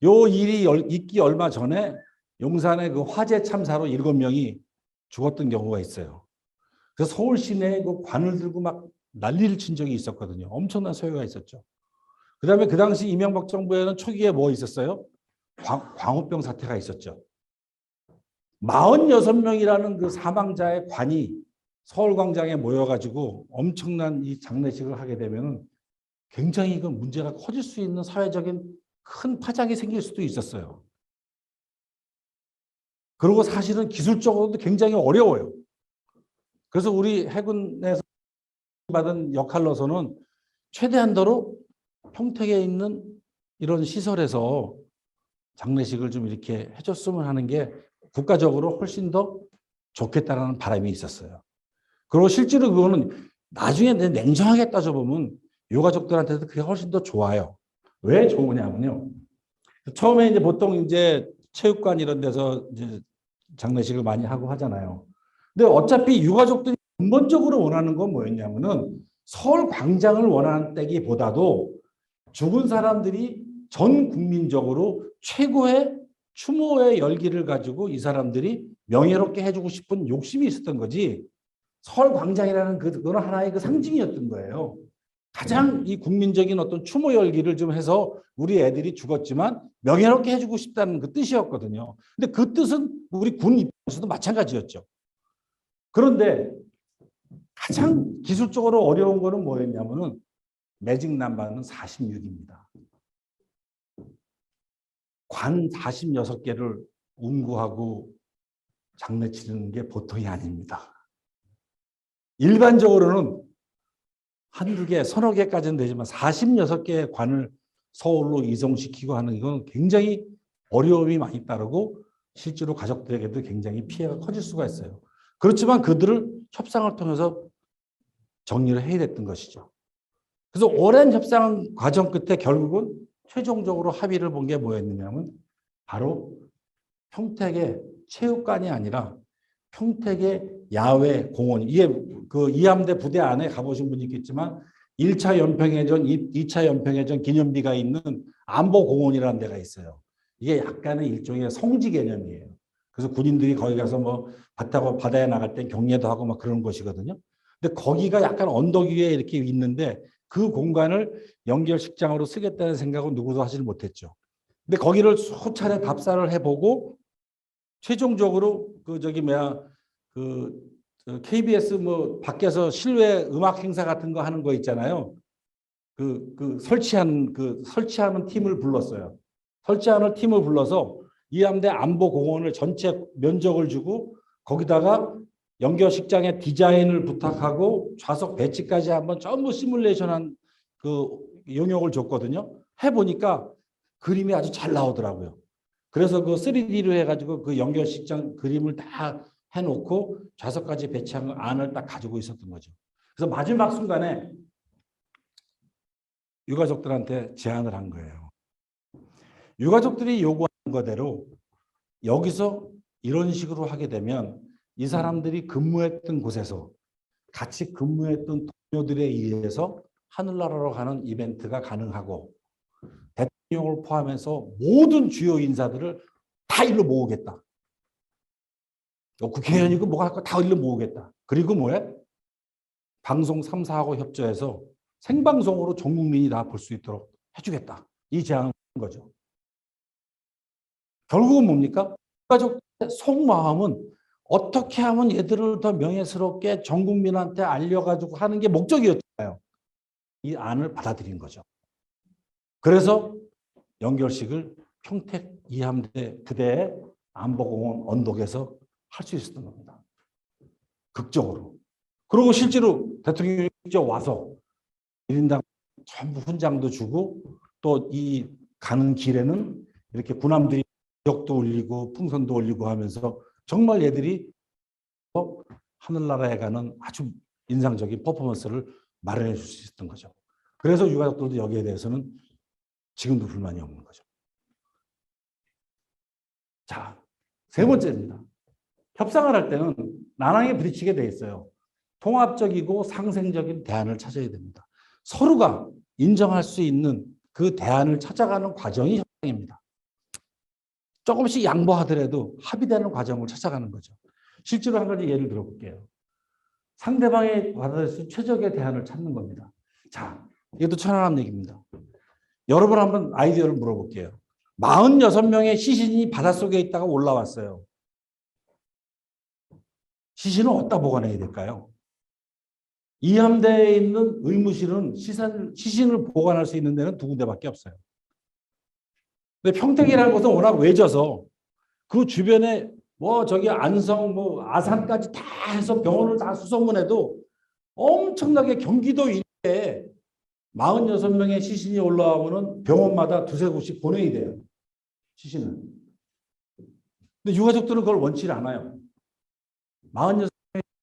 요 일이 있기 얼마 전에 용산의 그 화재 참사로 7명이 죽었던 경우가 있어요. 그래서 서울 시내에 그 관을 들고 막 난리를 친 적이 있었거든요. 엄청난 소요가 있었죠. 그다음에 그 당시 이명박 정부에는 초기에 뭐 있었어요? 광우병 사태가 있었죠. 46명이라는 그 사망자의 관이 서울광장에 모여가지고 엄청난 이 장례식을 하게 되면 굉장히 그 문제가 커질 수 있는 사회적인 큰 파장이 생길 수도 있었어요. 그리고 사실은 기술적으로도 굉장히 어려워요. 그래서 우리 해군에서 받은 역할로서는 최대한도로 평택에 있는 이런 시설에서 장례식을 좀 이렇게 해줬으면 하는 게 국가적으로 훨씬 더 좋겠다는 바람이 있었어요. 그리고 실제로 그거는 나중에 냉정하게 따져보면 유가족들한테도 그게 훨씬 더 좋아요. 왜 좋으냐면요. 처음에 이제 보통 이제 체육관 이런 데서 이제 장례식을 많이 하고 하잖아요. 근데 어차피 유가족들이 근본적으로 원하는 건 뭐였냐면은 서울 광장을 원하는 때기보다도 죽은 사람들이 전 국민적으로 최고의 추모의 열기를 가지고 이 사람들이 명예롭게 해주고 싶은 욕심이 있었던 거지. 서울 광장이라는 그거는 하나의 그 상징이었던 거예요. 가장 이 국민적인 어떤 추모 열기를 좀 해서 우리 애들이 죽었지만 명예롭게 해주고 싶다는 그 뜻이었거든요. 근데 그 뜻은 우리 군 입장에서도 마찬가지였죠. 그런데 가장 기술적으로 어려운 거는 뭐였냐면은 매직 넘버는 46입니다. 관 46개를 운구하고 장례 치르는 게 보통이 아닙니다. 일반적으로는 한두 개, 서너 개까지는 되지만 46개의 관을 서울로 이송시키고 하는 이건 굉장히 어려움이 많이 따르고 실제로 가족들에게도 굉장히 피해가 커질 수가 있어요. 그렇지만 그들을 협상을 통해서 정리를 해야 됐던 것이죠. 그래서 오랜 협상 과정 끝에 결국은 최종적으로 합의를 본 게 뭐였느냐면 바로 평택의 체육관이 아니라 평택의 야외 공원. 이게 그 이함대 부대 안에 가보신 분이 있겠지만 1차 연평해전, 2차 연평해전 기념비가 있는 안보공원이라는 데가 있어요. 이게 약간의 일종의 성지 개념이에요. 그래서 군인들이 거기 가서 뭐 배 타고 바다에 나갈 때 경례도 하고 막 그런 곳이거든요. 근데 거기가 약간 언덕 위에 이렇게 있는데 그 공간을 연결식장으로 쓰겠다는 생각은 누구도 하질 못했죠. 근데 거기를 수차례 답사를 해보고 최종적으로 그 저기 뭐야 그 KBS 뭐 밖에서 실외 음악 행사 같은 거 하는 거 있잖아요. 설치하는 팀을 불렀어요. 설치하는 팀을 불러서 이함대 안보 공원을 전체 면적을 주고 거기다가 연결식장의 디자인을 부탁하고 좌석 배치까지 한번 전부 시뮬레이션한 그 용역을 줬거든요. 해보니까 그림이 아주 잘 나오더라고요. 그래서 그 3D로 해가지고 그 연결식장 그림을 다 해놓고 좌석까지 배치한 안을 딱 가지고 있었던 거죠. 그래서 마지막 순간에 유가족들한테 제안을 한 거예요. 유가족들이 요구한 거대로 여기서 이런 식으로 하게 되면 이 사람들이 근무했던 곳에서 같이 근무했던 동료들에 의해서 하늘나라로 가는 이벤트가 가능하고 대통령을 포함해서 모든 주요 인사들을 다 일로 모으겠다. 국회의원이고 뭐가 할거 다 일로 모으겠다. 그리고 뭐해? 방송 3사하고 협조해서 생방송으로 전 국민이 다 볼 수 있도록 해주겠다. 이 제안을 한 거죠. 결국은 뭡니까? 가족의 속마음은 어떻게 하면 얘들을 더 명예스럽게 전 국민한테 알려가지고 하는 게 목적이었잖아요. 이 안을 받아들인 거죠. 그래서 연결식을 평택 이함대 부대의 안보공원 언덕에서 할 수 있었던 겁니다. 극적으로. 그리고 실제로 대통령이 직접 와서 1인당 전부 훈장도 주고 또 이 가는 길에는 이렇게 군함들이 벽도 올리고 풍선도 올리고 하면서 정말 얘들이 하늘나라에 가는 아주 인상적인 퍼포먼스를 마련해 줄 수 있었던 거죠. 그래서 유가족들도 여기에 대해서는 지금도 불만이 없는 거죠. 자, 세 번째입니다. 협상을 할 때는 나란히 부딪히게 돼 있어요. 통합적이고 상생적인 대안을 찾아야 됩니다. 서로가 인정할 수 있는 그 대안을 찾아가는 과정이 협상입니다. 조금씩 양보하더라도 합의되는 과정을 찾아가는 거죠. 실제로 한 가지 예를 들어볼게요. 상대방이 받아들일 수 있는 최적의 대안을 찾는 겁니다. 자, 이것도 천안함 얘기입니다. 여러분 한번 아이디어를 물어볼게요. 46명의 시신이 바닷속에 있다가 올라왔어요. 시신은 어디다 보관해야 될까요? 이 함대에 있는 의무실은 시신을 보관할 수 있는 데는 두 군데밖에 없어요. 근데 평택이라는 곳은 워낙 외져서 그 주변에 뭐 저기 안성 뭐 아산까지 다 해서 병원을 다 수소문해도 엄청나게 경기도 일대에 46명의 시신이 올라오면은 병원마다 두세 곳씩 보내야 돼요. 시신을. 근데 유가족들은 그걸 원치 않아요. 46명의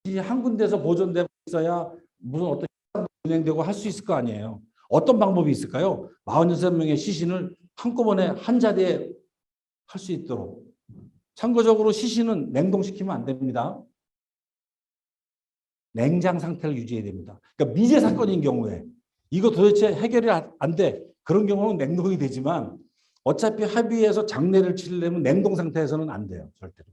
시신이 한 군데서 보존되고 있어야 무슨 어떤 협상도 진행되고 할 수 있을 거 아니에요. 어떤 방법이 있을까요? 46명의 시신을 한꺼번에 한 자리에 할 수 있도록. 참고적으로 시신은 냉동시키면 안 됩니다. 냉장 상태를 유지해야 됩니다. 그러니까 미제 사건인 경우에 이거 도대체 해결이 안 돼. 그런 경우는 냉동이 되지만 어차피 합의해서 장례를 치려면 냉동 상태에서는 안 돼요. 절대로.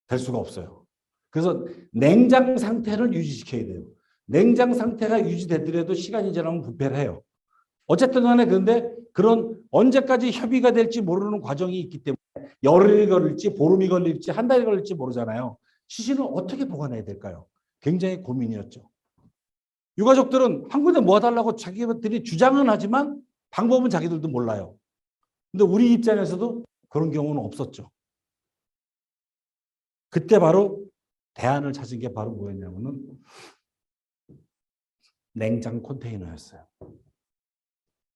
될 수가 없어요. 그래서 냉장 상태를 유지시켜야 돼요. 냉장 상태가 유지되더라도 시간이 지나면 부패를 해요. 어쨌든 간에 그런데 그런 언제까지 협의가 될지 모르는 과정이 있기 때문에 열흘이 걸릴지 보름이 걸릴지 한 달이 걸릴지 모르잖아요. 시신을 어떻게 보관해야 될까요? 굉장히 고민이었죠. 유가족들은 한 군데 모아달라고 자기들이 주장은 하지만 방법은 자기들도 몰라요. 근데 우리 입장에서도 그런 경우는 없었죠. 그때 바로 대안을 찾은 게 바로 뭐였냐면은 냉장 컨테이너였어요.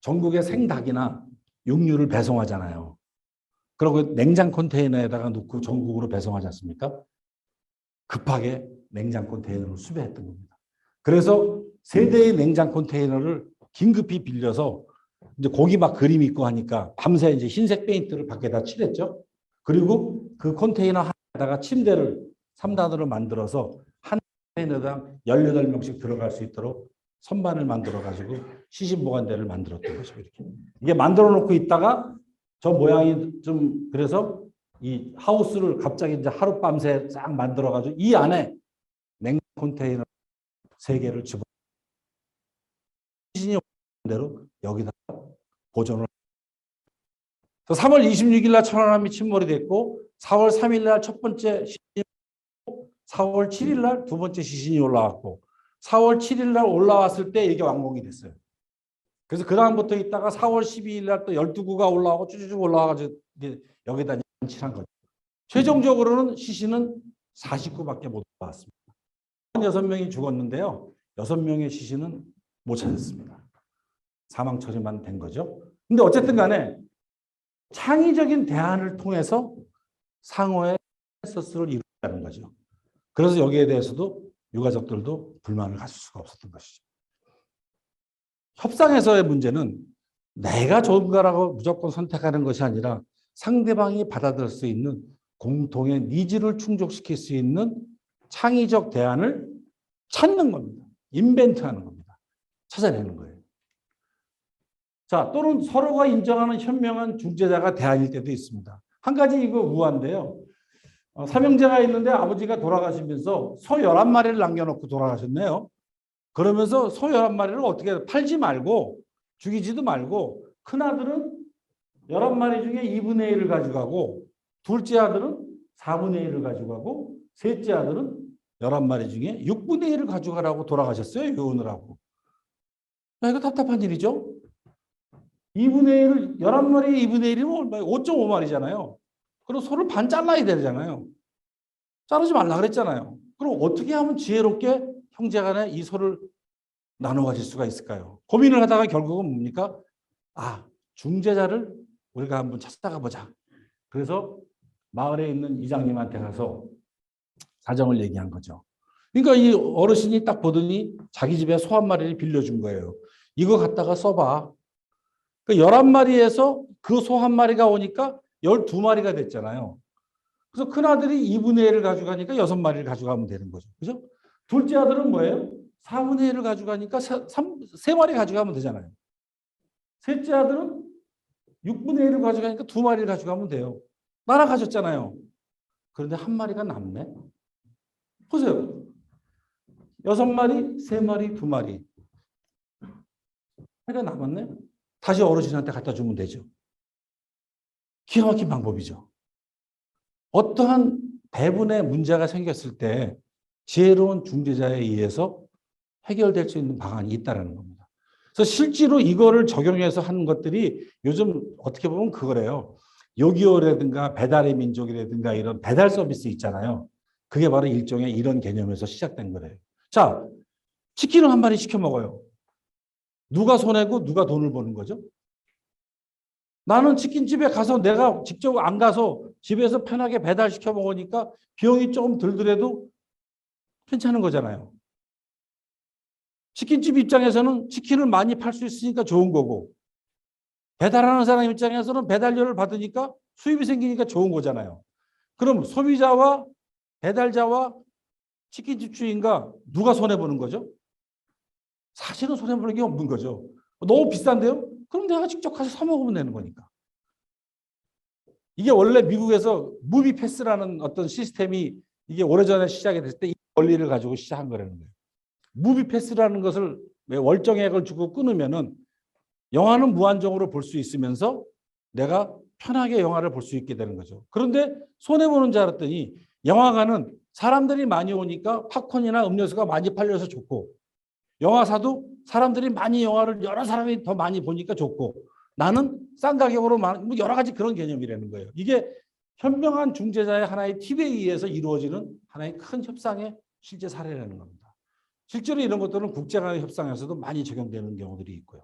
전국에 생닭이나 육류를 배송하잖아요. 그리고 냉장 컨테이너에다가 넣고 전국으로 배송하지 않습니까? 급하게 냉장 컨테이너를 수배했던 겁니다. 그래서 세 대의 냉장 컨테이너를 긴급히 빌려서 이제 거기 막 그림 있고 하니까 밤새 이제 흰색 페인트를 밖에다 칠했죠. 그리고 그 컨테이너 하나에다가 침대를 3단으로 만들어서 한 컨테이너당 18명씩 들어갈 수 있도록 선반을 만들어 가지고 시신 보관대를 만들었던 거죠. 이렇게. 이게 만들어 놓고 있다가 저 모양이 좀 그래서 이 하우스를 갑자기 이제 하룻밤새 싹 만들어 가지고 이 안에 냉 컨테이너 3개를 집어 시신이 대로 여기다 보존을. 3월 26일 날 천안함이 침몰이 됐고 4월 3일 날 첫 번째 시신이 4월 7일 날 두 번째 시신이 올라왔고 4월 7일 날 올라왔을 때 이게 완공이 됐어요. 그래서 그 다음부터 있다가 4월 12일 날 또 12구가 올라오고 쭈쭈쭈 올라와가지고 여기다 안칠한 거죠. 최종적으로는 시신은 49밖에 못 나왔습니다. 6명이 죽었는데요. 6명의 시신은 못 찾았습니다. 사망 처리만 된 거죠. 근데 어쨌든 간에 창의적인 대안을 통해서 상호의 컨센서스를 이루었다는 거죠. 그래서 여기에 대해서도 유가족들도 불만을 가질 수가 없었던 것이죠. 협상에서의 문제는 내가 좋은가라고 무조건 선택하는 것이 아니라 상대방이 받아들일 수 있는 공통의 니즈를 충족시킬 수 있는 창의적 대안을 찾는 겁니다. 인벤트하는 겁니다. 찾아내는 거예요. 자, 또는 서로가 인정하는 현명한 중재자가 대안일 때도 있습니다. 한 가지 이거 우화인데요. 삼형제가 있는데 아버지가 돌아가시면서 소 11마리를 남겨놓고 돌아가셨네요. 그러면서 소 11마리를 어떻게 팔지 말고 죽이지도 말고 큰아들은 11마리 중에 2분의 1을 가져가고 둘째 아들은 4분의 1을 가져가고 셋째 아들은 11마리 중에 6분의 1을 가져가라고 돌아가셨어요. 요원을 하고. 이거 답답한 일이죠. 2분의 1을 11마리에 2분의 1이면 얼마예요? 5.5마리잖아요. 그럼 소를 반 잘라야 되잖아요. 자르지 말라 그랬잖아요. 그럼 어떻게 하면 지혜롭게 형제간에 이 소를 나눠 가질 수가 있을까요? 고민을 하다가 결국은 뭡니까? 중재자를 우리가 한번 찾아가 보자. 그래서 마을에 있는 이장님한테 가서 사정을 얘기한 거죠. 그러니까 이 어르신이 딱 보더니 자기 집에 소 한 마리를 빌려준 거예요. 이거 갖다가 써봐. 그 11마리에서 그 소 한 마리가 오니까 12마리가 됐잖아요. 그래서 큰아들이 2분의 1을 가져가니까 6마리를 가져가면 되는 거죠. 그죠? 둘째 아들은 뭐예요? 4분의 1을 가져가니까 3마리 가져가면 되잖아요. 셋째 아들은 6분의 1을 가져가니까 2마리를 가져가면 돼요. 날아가셨잖아요. 그런데 한 마리가 남네. 보세요. 6마리, 3마리, 2마리. 하나 남았네. 다시 어르신한테 갖다 주면 되죠. 기가 막힌 방법이죠. 어떠한 배분의 문제가 생겼을 때 지혜로운 중재자에 의해서 해결될 수 있는 방안이 있다는 겁니다. 그래서 실제로 이거를 적용해서 하는 것들이 요즘 어떻게 보면 그거래요. 요기요라든가 배달의 민족이라든가 이런 배달 서비스 있잖아요. 그게 바로 일종의 이런 개념에서 시작된 거래요. 자, 치킨을 한 마리 시켜 먹어요. 누가 손해고 누가 돈을 버는 거죠? 나는 치킨집에 가서 내가 직접 안 가서 집에서 편하게 배달시켜 먹으니까 비용이 조금 들더라도 괜찮은 거잖아요. 치킨집 입장에서는 치킨을 많이 팔 수 있으니까 좋은 거고 배달하는 사람 입장에서는 배달료를 받으니까 수입이 생기니까 좋은 거잖아요. 그럼 소비자와 배달자와 치킨집 주인과 누가 손해보는 거죠? 사실은 손해보는 게 없는 거죠. 너무 비싼데요? 그럼 내가 직접 가서 사 먹으면 되는 거니까. 이게 원래 미국에서 무비 패스라는 어떤 시스템이 이게 오래전에 시작이 됐을 때 이 원리를 가지고 시작한 거라는 거예요. 무비 패스라는 것을 왜 월정액을 주고 끊으면은 영화는 무한정으로 볼 수 있으면서 내가 편하게 영화를 볼 수 있게 되는 거죠. 그런데 손해보는 줄 알았더니 영화관은 사람들이 많이 오니까 팝콘이나 음료수가 많이 팔려서 좋고 영화사도 사람들이 많이 영화를 여러 사람이 더 많이 보니까 좋고 나는 싼 가격으로 뭐 여러 가지 그런 개념이라는 거예요. 이게 현명한 중재자의 하나의 팁에 의해서 이루어지는 하나의 큰 협상의 실제 사례라는 겁니다. 실제로 이런 것들은 국제간의 협상에서도 많이 적용되는 경우들이 있고요.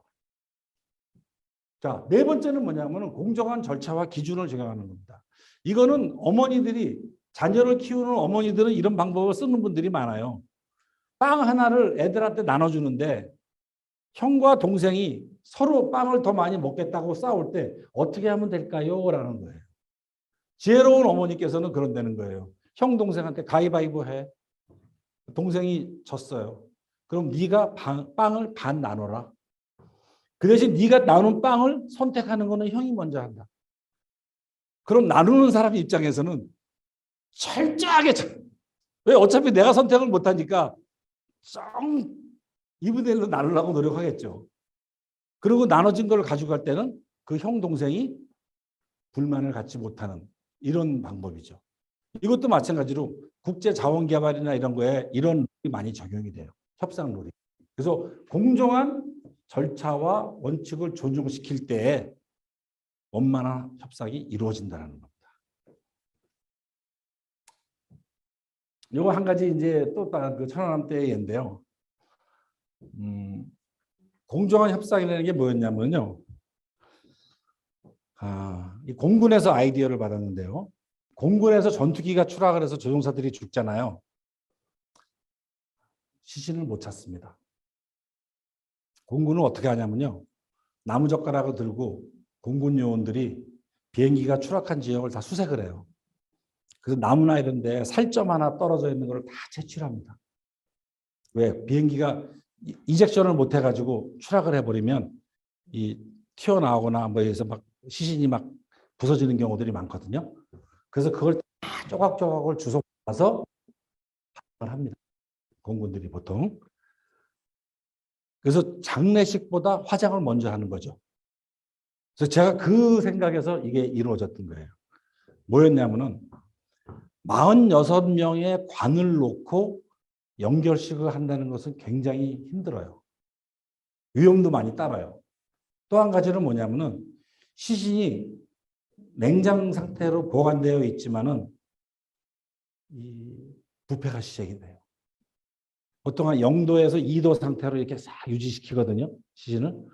자, 네 번째는 뭐냐면 공정한 절차와 기준을 적용하는 겁니다. 이거는 어머니들이 자녀를 키우는 어머니들은 이런 방법을 쓰는 분들이 많아요. 빵 하나를 애들한테 나눠주는데 형과 동생이 서로 빵을 더 많이 먹겠다고 싸울 때 어떻게 하면 될까요? 라는 거예요. 지혜로운 어머니께서는 그런다는 거예요. 형 동생한테 가위바위보 해. 동생이 졌어요. 그럼 네가 빵을 반 나눠라. 그 대신 네가 나눈 빵을 선택하는 거는 형이 먼저 한다. 그럼 나누는 사람 입장에서는 철저하게 왜 어차피 내가 선택을 못하니까 좀 2분의 1로 나누려고 노력하겠죠. 그리고 나눠진 걸 가져갈 때는 그 형 동생이 불만을 갖지 못하는 이런 방법이죠. 이것도 마찬가지로 국제 자원 개발이나 이런 거에 이런 룰이 많이 적용이 돼요. 협상 룰이. 그래서 공정한 절차와 원칙을 존중시킬 때에 원만한 협상이 이루어진다는 겁니다. 요거 한 가지 이제 또 그 천안함 때의 예인데요. 공정한 협상이라는 게 뭐였냐면요. 이 공군에서 아이디어를 받았는데요. 공군에서 전투기가 추락을 해서 조종사들이 죽잖아요. 시신을 못 찾습니다. 공군은 어떻게 하냐면요. 나무젓가락을 들고 공군 요원들이 비행기가 추락한 지역을 다 수색을 해요. 그래서 나무나 이런 데 살점 하나 떨어져 있는 걸 다 채취합니다. 왜? 비행기가 이젝션을 못 해가지고 추락을 해버리면 이 튀어나오거나 뭐 해서 막 시신이 막 부서지는 경우들이 많거든요. 그래서 그걸 다 조각조각을 주워 와서 합니다. 공군들이 보통. 그래서 장례식보다 화장을 먼저 하는 거죠. 그래서 제가 그 생각에서 이게 이루어졌던 거예요. 뭐였냐면은 46명의 관을 놓고 연결식을 한다는 것은 굉장히 힘들어요. 위험도 많이 따라요. 또 한 가지는 뭐냐면은 시신이 냉장 상태로 보관되어 있지만은 이 부패가 시작이 돼요. 보통 한 0도에서 2도 상태로 이렇게 싹 유지시키거든요. 시신을.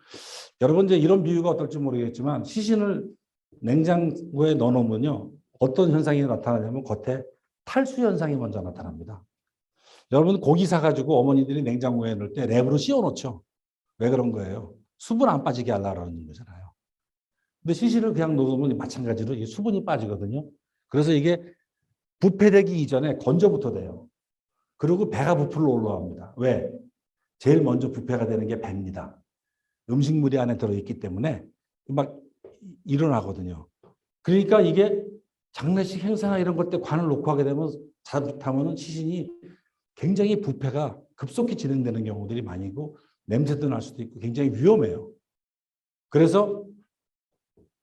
여러분 이제 이런 비유가 어떨지 모르겠지만 시신을 냉장고에 넣어놓으면요. 어떤 현상이 나타나냐면 겉에 탈수 현상이 먼저 나타납니다. 여러분 고기 사가지고 어머니들이 냉장고에 넣을 때 랩으로 씌워놓죠. 왜 그런 거예요? 수분 안 빠지게 하려는 거잖아요. 근데 시신을 그냥 넣으면 마찬가지로 이 수분이 빠지거든요. 그래서 이게 부패되기 이전에 건조부터 돼요. 그리고 배가 부풀러 올라옵니다. 왜? 제일 먼저 부패가 되는 게 배입니다. 음식물이 안에 들어있기 때문에 막 일어나거든요. 그러니까 이게 장례식 행사나 이런 것 때 관을 놓고 하게 되면 잘못하면 시신이 굉장히 부패가 급속히 진행되는 경우들이 많이 있고 냄새도 날 수도 있고 굉장히 위험해요. 그래서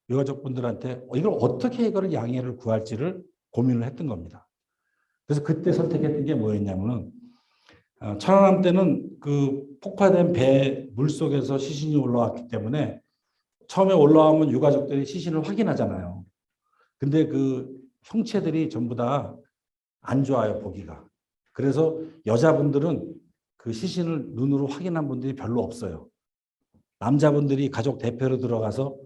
유가족분들한테 이걸 어떻게 이거를 양해를 구할지를 고민을 했던 겁니다. 그래서 그때 선택했던 게 뭐였냐면은 천안함 때는 그 폭파된 배 물속에서 시신이 올라왔기 때문에 처음에 올라오면 유가족들이 시신을 확인하잖아요. 근데 그 형체들이 전부 다 안 좋아요, 보기가. 그래서 여자분들은 그 시신을 눈으로 확인한 분들이 별로 없어요. 남자분들이 가족 대표로 들어가서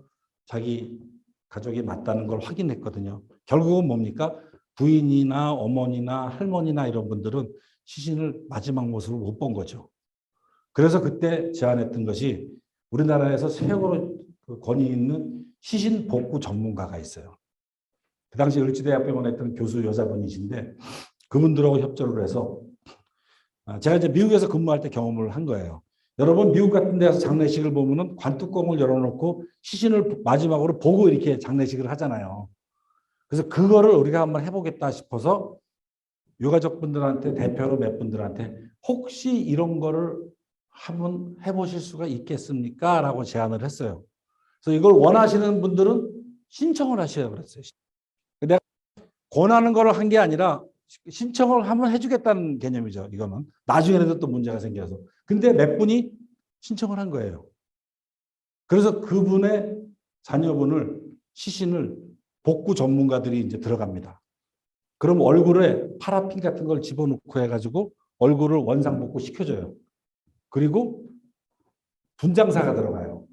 자기 가족이 맞다는 걸 확인했거든요. 결국은 뭡니까? 부인이나 어머니나 할머니나 이런 분들은 시신을 마지막 모습을 못 본 거죠. 그래서 그때 제안했던 것이 우리나라에서 최고로 권위 있는 시신 복구 전문가가 있어요. 그 당시 을지대학병원에 있던 교수 여자분이신데 그분들하고 협조를 해서 제가 이제 미국에서 근무할 때 경험을 한 거예요. 여러분 미국 같은 데서 장례식을 보면은 관뚜껑을 열어놓고 시신을 마지막으로 보고 이렇게 장례식을 하잖아요. 그래서 그거를 우리가 한번 해보겠다 싶어서 유가족분들한테 대표로 몇 분들한테 혹시 이런 거를 한번 해보실 수가 있겠습니까? 라고 제안을 했어요. 그래서 이걸 원하시는 분들은 신청을 하셔야 그랬어요. 내가 권하는 걸 한 게 아니라 신청을 한번 해주겠다는 개념이죠. 이거는 나중에라도 또 문제가 생겨서. 근데 몇 분이 신청을 한 거예요. 그래서 그분의 자녀분을 시신을 복구 전문가들이 이제 들어갑니다. 그럼 얼굴에 파라핀 같은 걸 집어넣고 해가지고 얼굴을 원상복구 시켜줘요. 그리고 분장사가 들어가요.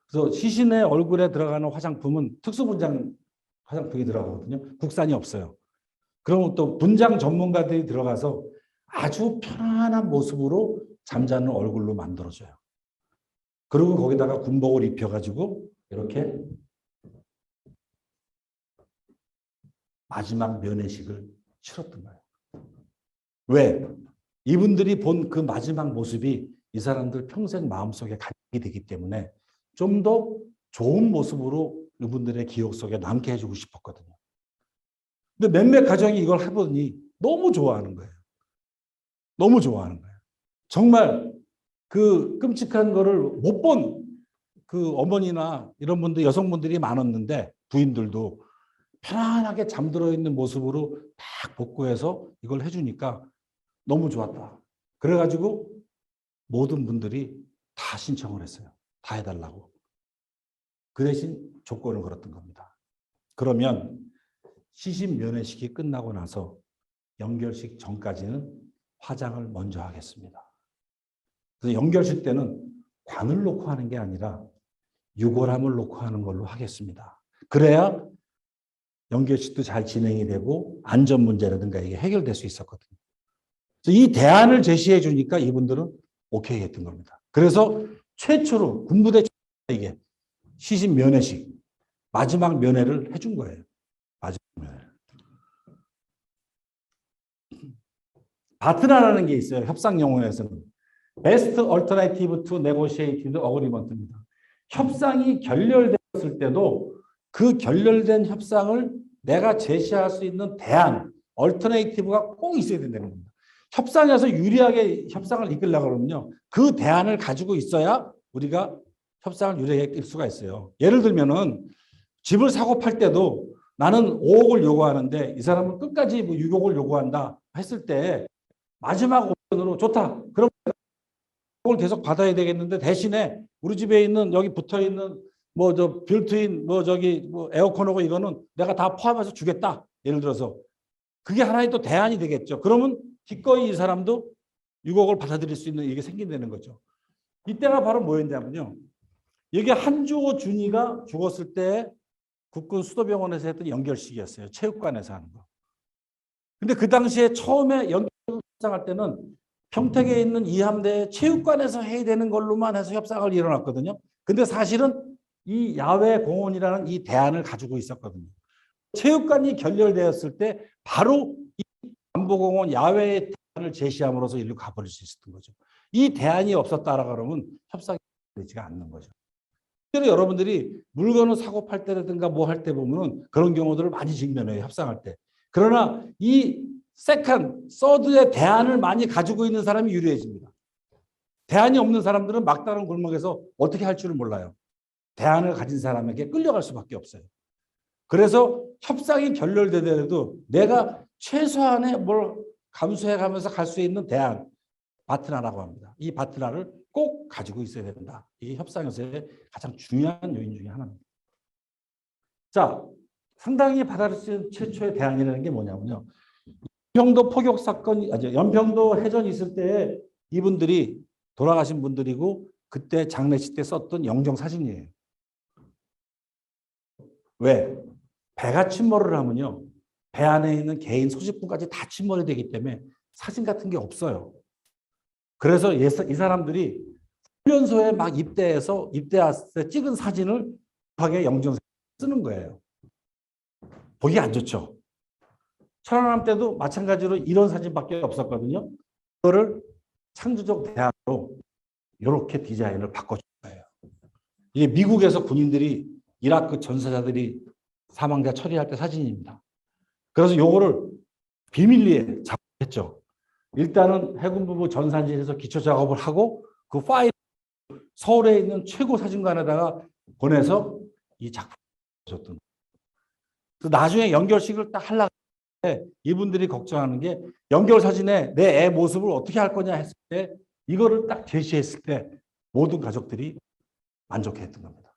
그래서 시신의 얼굴에 들어가는 화장품은 특수분장 화장품이 들어가거든요. 국산이 없어요. 그럼 또 분장 전문가들이 들어가서 아주 편안한 모습으로 잠자는 얼굴로 만들어줘요. 그리고 거기다가 군복을 입혀가지고 이렇게 마지막 면회식을 치렀던 거예요. 왜? 이분들이 본 그 마지막 모습이 이 사람들 평생 마음속에 간직이 되기 때문에 좀 더 좋은 모습으로 이분들의 기억 속에 남게 해주고 싶었거든요. 근데 몇몇 가정이 이걸 해보니 너무 좋아하는 거예요. 너무 좋아하는 거예요. 정말 그 끔찍한 거를 못 본 그 어머니나 이런 분들, 여성분들이 많았는데 부인들도 편안하게 잠들어 있는 모습으로 딱 복구해서 이걸 해주니까 너무 좋았다. 그래가지고 모든 분들이 다 신청을 했어요. 다 해달라고. 그 대신 조건을 걸었던 겁니다. 그러면 시신 면회식이 끝나고 나서 연결식 전까지는 화장을 먼저 하겠습니다. 그래서 연결식 때는 관을 놓고 하는 게 아니라 유골함을 놓고 하는 걸로 하겠습니다. 그래야 연결식도 잘 진행이 되고 안전 문제라든가 이게 해결될 수 있었거든요. 그래서 이 대안을 제시해 주니까 이분들은 오케이 했던 겁니다. 그래서 최초로 군부대 이게 시신 면회식 마지막 면회를 해준 거예요. 마지막 면회. 바트나라는 게 있어요. 협상 용어에서는 Best Alternative to Negotiated Agreement입니다. 협상이 결렬되었을 때도 그 결렬된 협상을 내가 제시할 수 있는 대안, 얼터네이티브가 꼭 있어야 된다는 겁니다. 협상에서 유리하게 협상을 이끌려고 그러면요. 그 대안을 가지고 있어야 우리가 협상을 유리하게 이끌 수가 있어요. 예를 들면은 집을 사고 팔 때도 나는 5억을 요구하는데 이 사람은 끝까지 뭐 6억을 요구한다 했을 때 마지막 옵션으로 좋다. 그럼 6억을 계속 받아야 되겠는데 대신에 우리 집에 있는 여기 붙어 있는 뭐 저 빌트인 뭐 저기 뭐 에어컨하고 이거는 내가 다 포함해서 주겠다. 예를 들어서 그게 하나의 또 대안이 되겠죠. 그러면 기꺼이 이 사람도 6억을 받아들일 수 있는 이게 생긴다는 거죠. 이때가 바로 뭐였냐면요. 여기 한주호 준이가 죽었을 때 국군 수도병원에서 했던 연결식이었어요. 체육관에서 하는 거. 근데 그 당시에 처음에 협상할 때는 평택에 있는 이함대 체육관에서 해야 되는 걸로만 해서 협상을 일어났거든요. 근데 사실은 이 야외 공원이라는 이 대안을 가지고 있었거든요. 체육관이 결렬되었을 때 바로 이 안보공원 야외의 대안을 제시함으로써 일로 가버릴 수 있었던 거죠. 이 대안이 없었다라 그러면 협상이 되지가 않는 거죠. 실제로 여러분들이 물건을 사고 팔 때라든가 뭐 할 때 보면 그런 경우들을 많이 직면해요. 협상할 때. 그러나 이 세컨, 서드의 대안을 많이 가지고 있는 사람이 유리해집니다. 대안이 없는 사람들은 막다른 골목에서 어떻게 할 줄을 몰라요. 대안을 가진 사람에게 끌려갈 수밖에 없어요. 그래서 협상이 결렬되더라도 내가 최소한의 뭘 감수해 가면서 갈 수 있는 대안, 바트나라고 합니다. 이 바트나를 꼭 가지고 있어야 된다. 이게 협상에서의 가장 중요한 요인 중에 하나입니다. 자, 상당히 받아들일 수 있는 최초의 대안이라는 게 뭐냐면요. 연평도 포격 사건이, 연평도 해전이 있을 때 이분들이 돌아가신 분들이고 그때 장례식 때 썼던 영정 사진이에요. 왜? 배가 침몰을 하면요. 배 안에 있는 개인 소지품까지 다 침몰이 되기 때문에 사진 같은 게 없어요. 그래서 이 사람들이 훈련소에 막 입대해서 입대했을 때 찍은 사진을 급하게 영정사진 쓰는 거예요. 보기 안 좋죠. 천안함 때도 마찬가지로 이런 사진밖에 없었거든요. 그거를 창조적 대안으로 이렇게 디자인을 바꿔준 거예요. 이게 미국에서 군인들이 이라크 전사자들이 사망자 처리할 때 사진입니다. 그래서 요거를 비밀리에 작업했죠. 일단은 해군부부 전산실에서 기초 작업을 하고 그 파일 서울에 있는 최고 사진관에다가 보내서 이 작품을 줬던 거예요. 나중에 연결식을 딱 하려고 했는데 이분들이 걱정하는 게 연결 사진에 내 애 모습을 어떻게 할 거냐 했을 때 이거를 딱 제시했을 때 모든 가족들이 만족했던 겁니다.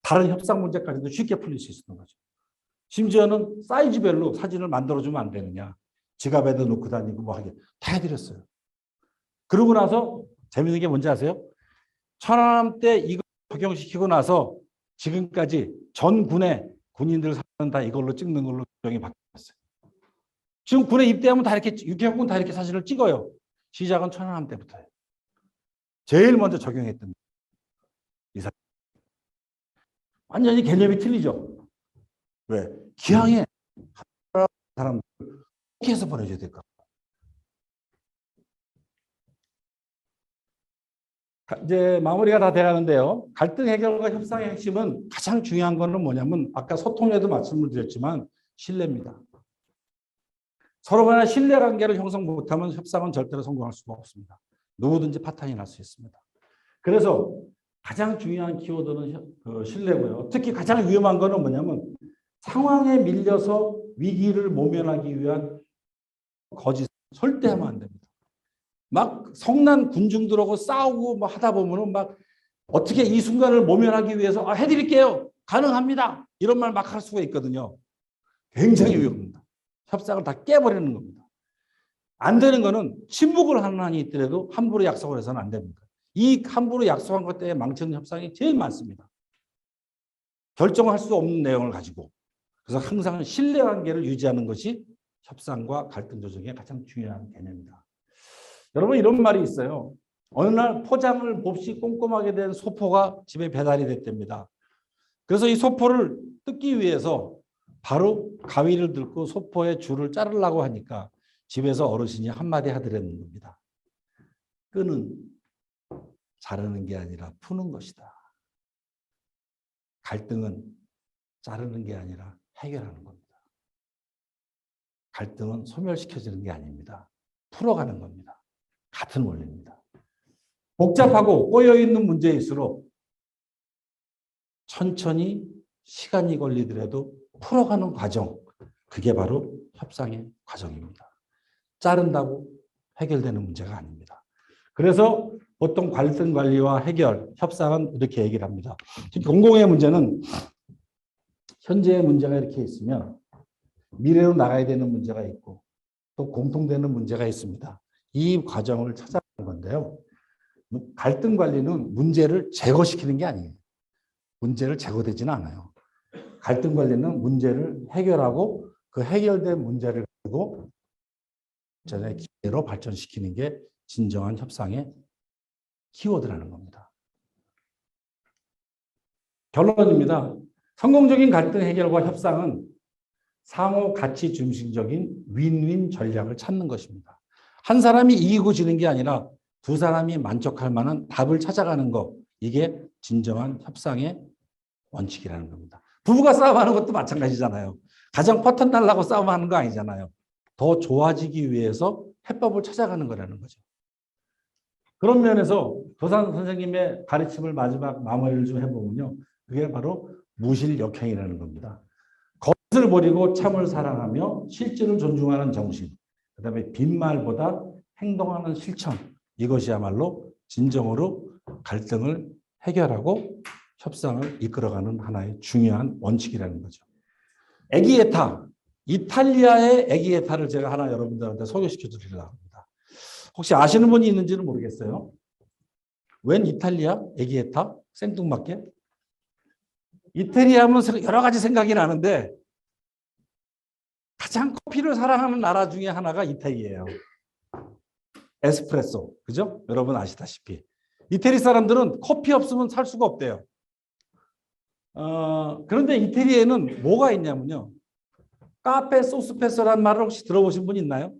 다른 협상 문제까지도 쉽게 풀릴 수 있었던 거죠. 심지어는 사이즈별로 사진을 만들어주면 안 되느냐. 지갑에도 넣고 다니고 뭐 하게 다 해드렸어요. 그러고 나서 재밌는 게 뭔지 아세요? 천안함 때 이거 적용시키고 나서 지금까지 전 군의 군인들 사진은 다 이걸로 찍는 걸로 규정이 바뀌었어요. 지금 군에 입대하면 다 이렇게 육해공군 다 이렇게 사진을 찍어요. 시작은 천안함 때부터예요. 제일 먼저 적용했던 이 사진. 완전히 개념이 틀리죠. 왜? 기왕에 사람들 어떻게 해서 보내줘야 될까? 이제 마무리가 다 돼가는데요. 갈등 해결과 협상의 핵심은 가장 중요한 거는 뭐냐면 아까 소통에도 말씀을 드렸지만 신뢰입니다. 서로 간의 신뢰관계를 형성 못하면 협상은 절대로 성공할 수가 없습니다. 누구든지 파탄이 날 수 있습니다. 그래서 가장 중요한 키워드는 신뢰고요. 특히 가장 위험한 거는 뭐냐면 상황에 밀려서 위기를 모면하기 위한 거짓 절대 하면 안 됩니다. 막 성난 군중들하고 싸우고 막 하다 보면은 막 어떻게 이 순간을 모면하기 위해서 해드릴게요. 가능합니다. 이런 말 막 할 수가 있거든요. 굉장히 위험합니다. 협상을 다 깨버리는 겁니다. 안 되는 거는 침묵을 하는 한이 있더라도 함부로 약속을 해서는 안 됩니다. 이 함부로 약속한 것 때문에 망치는 협상이 제일 많습니다. 결정할 수 없는 내용을 가지고. 그래서 항상 신뢰관계를 유지하는 것이 협상과 갈등 조정의 가장 중요한 개념이다. 여러분 이런 말이 있어요. 어느 날 포장을 몹시 꼼꼼하게 된 소포가 집에 배달이 됐답니다. 그래서 이 소포를 뜯기 위해서 바로 가위를 들고 소포의 줄을 자르려고 하니까 집에서 어르신이 한마디 하더라는 겁니다. 끈은 자르는 게 아니라 푸는 것이다. 갈등은 자르는 게 아니라 해결하는 겁니다. 갈등은 소멸시켜지는 게 아닙니다. 풀어가는 겁니다. 같은 원리입니다. 복잡하고 꼬여있는 문제일수록 천천히 시간이 걸리더라도 풀어가는 과정, 그게 바로 협상의 과정입니다. 자른다고 해결되는 문제가 아닙니다. 그래서 보통 갈등 관리와 해결, 협상은 이렇게 얘기를 합니다. 공공의 문제는 현재의 문제가 이렇게 있으면 미래로 나가야 되는 문제가 있고 또 공통되는 문제가 있습니다. 이 과정을 찾아가는 건데요. 갈등 관리는 문제를 제거시키는 게 아니에요. 문제를 제거되지는 않아요. 갈등 관리는 문제를 해결하고 그 해결된 문제를 가지고 전의 기회로 발전시키는 게 진정한 협상의 키워드라는 겁니다. 결론입니다. 성공적인 갈등 해결과 협상은 상호 가치 중심적인 윈윈 전략을 찾는 것입니다. 한 사람이 이기고 지는 게 아니라 두 사람이 만족할 만한 답을 찾아가는 것, 이게 진정한 협상의 원칙이라는 겁니다. 부부가 싸움하는 것도 마찬가지잖아요. 가정 퍼튼 달라고 싸움하는 거 아니잖아요. 더 좋아지기 위해서 해법을 찾아가는 거라는 거죠. 그런 면에서 도산 선생님의 가르침을 마지막 마무리를 좀 해보면요. 그게 바로 무실역행이라는 겁니다. 겉을 버리고 참을 사랑하며 실질을 존중하는 정신, 그다음에 빈말보다 행동하는 실천, 이것이야말로 진정으로 갈등을 해결하고 협상을 이끌어가는 하나의 중요한 원칙이라는 거죠. 에기에타, 이탈리아의 에기에타를 제가 하나 여러분들한테 소개시켜 드리려고 합니다. 혹시 아시는 분이 있는지는 모르겠어요. 웬 이탈리아? 에기에타? 생뚱맞게? 이태리아 하면 여러 가지 생각이 나는데 가장 커피를 사랑하는 나라 중에 하나가 이태리예요. 에스프레소, 그죠? 여러분 아시다시피. 이태리 사람들은 커피 없으면 살 수가 없대요. 그런데 이태리에는 뭐가 있냐면요. 카페 소스페소라는 말을 혹시 들어보신 분 있나요?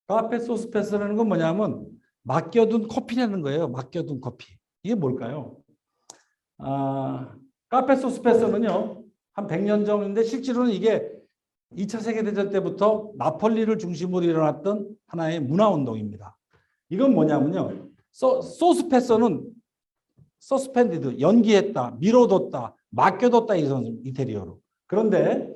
카페 소스페소라는 건 뭐냐면 맡겨둔 커피라는 거예요. 맡겨둔 커피. 이게 뭘까요? 카페 소스페소는요. 한 100년 전인데 실제로는 이게 2차 세계대전 때부터 나폴리를 중심으로 일어났던 하나의 문화운동입니다. 이건 뭐냐면요. 소스페소는 서스펜디드, 연기했다, 미뤄뒀다, 맡겨뒀다 이런 이태리어로. 그런데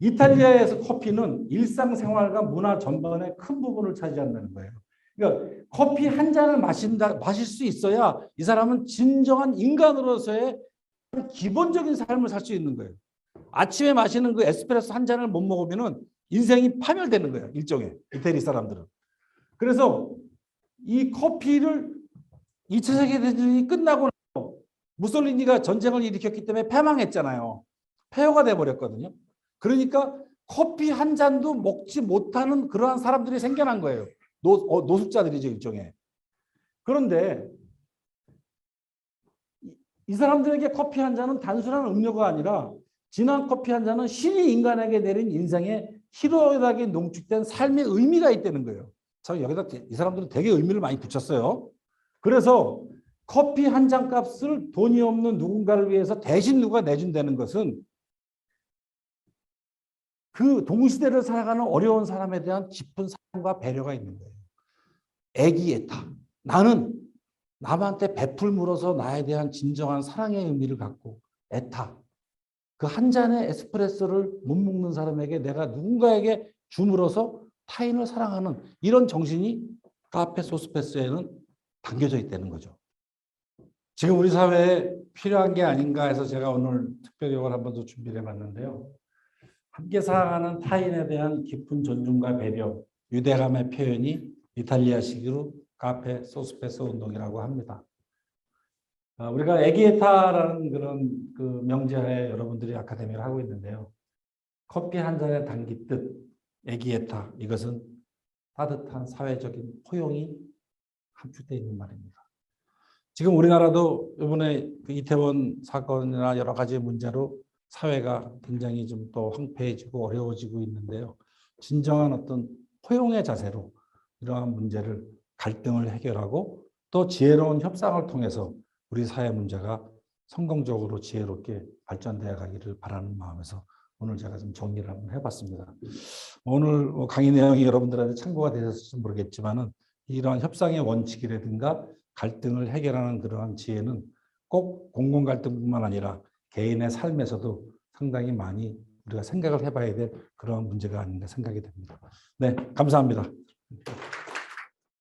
이탈리아에서 커피는 일상생활과 문화 전반의 큰 부분을 차지한다는 거예요. 그러니까 커피 한 잔을 마실 수 있어야 이 사람은 진정한 인간으로서의 기본적인 삶을 살 수 있는 거예요. 아침에 마시는 그 에스프레소 한 잔을 못 먹으면 인생이 파멸되는 거예요. 일종의 이태리 사람들은. 그래서 이 커피를 2차 세계대전이 끝나고 무솔리니가 전쟁을 일으켰기 때문에 패망했잖아요. 폐허가 돼버렸거든요. 그러니까 커피 한 잔도 먹지 못하는 그러한 사람들이 생겨난 거예요. 노숙자들이죠, 일종의. 그런데 이 사람들에게 커피 한 잔은 단순한 음료가 아니라 진한 커피 한 잔은 신이 인간에게 내린 인생의 희로하게 농축된 삶의 의미가 있다는 거예요. 참 여기다 이 사람들은 되게 의미를 많이 붙였어요. 그래서 커피 한 잔 값을 돈이 없는 누군가를 위해서 대신 누가 내준다는 것은 그 동시대를 살아가는 어려운 사람에 대한 깊은 사랑과 배려가 있는 거예요. 애기에타. 나는 남한테 베풀물어서 나에 대한 진정한 사랑의 의미를 갖고 에타. 그 한 잔의 에스프레소를 못 먹는 사람에게 내가 누군가에게 줌으로써 타인을 사랑하는 이런 정신이 카페 소스페소에는 담겨져 있다는 거죠. 지금 우리 사회에 필요한 게 아닌가 해서 제가 오늘 특별히 이걸 한 번 더 준비를 해봤는데요. 함께 살아가는 타인에 대한 깊은 존중과 배려, 유대감의 표현이 이탈리아식으로 카페 소스페소 운동이라고 합니다. 우리가 에기에타라는 그런 그 명제하에 여러분들이 아카데미를 하고 있는데요. 커피 한 잔에 담깃듯 에기에타, 이것은 따뜻한 사회적인 포용이 함축되어 있는 말입니다. 지금 우리나라도 이번에 그 이태원 사건이나 여러 가지 문제로 사회가 굉장히 좀 더 황폐해지고 어려워지고 있는데요. 진정한 어떤 포용의 자세로 이러한 문제를 갈등을 해결하고 또 지혜로운 협상을 통해서 우리 사회 문제가 성공적으로 지혜롭게 발전되어 가기를 바라는 마음에서 오늘 제가 좀 정리를 한번 해봤습니다. 오늘 강의 내용이 여러분들한테 참고가 되셨을지 모르겠지만은 이러한 협상의 원칙이라든가 갈등을 해결하는 그러한 지혜는 꼭 공공 갈등뿐만 아니라 개인의 삶에서도 상당히 많이 우리가 생각을 해봐야 될 그러한 문제가 아닌가 생각이 됩니다. 네, 감사합니다.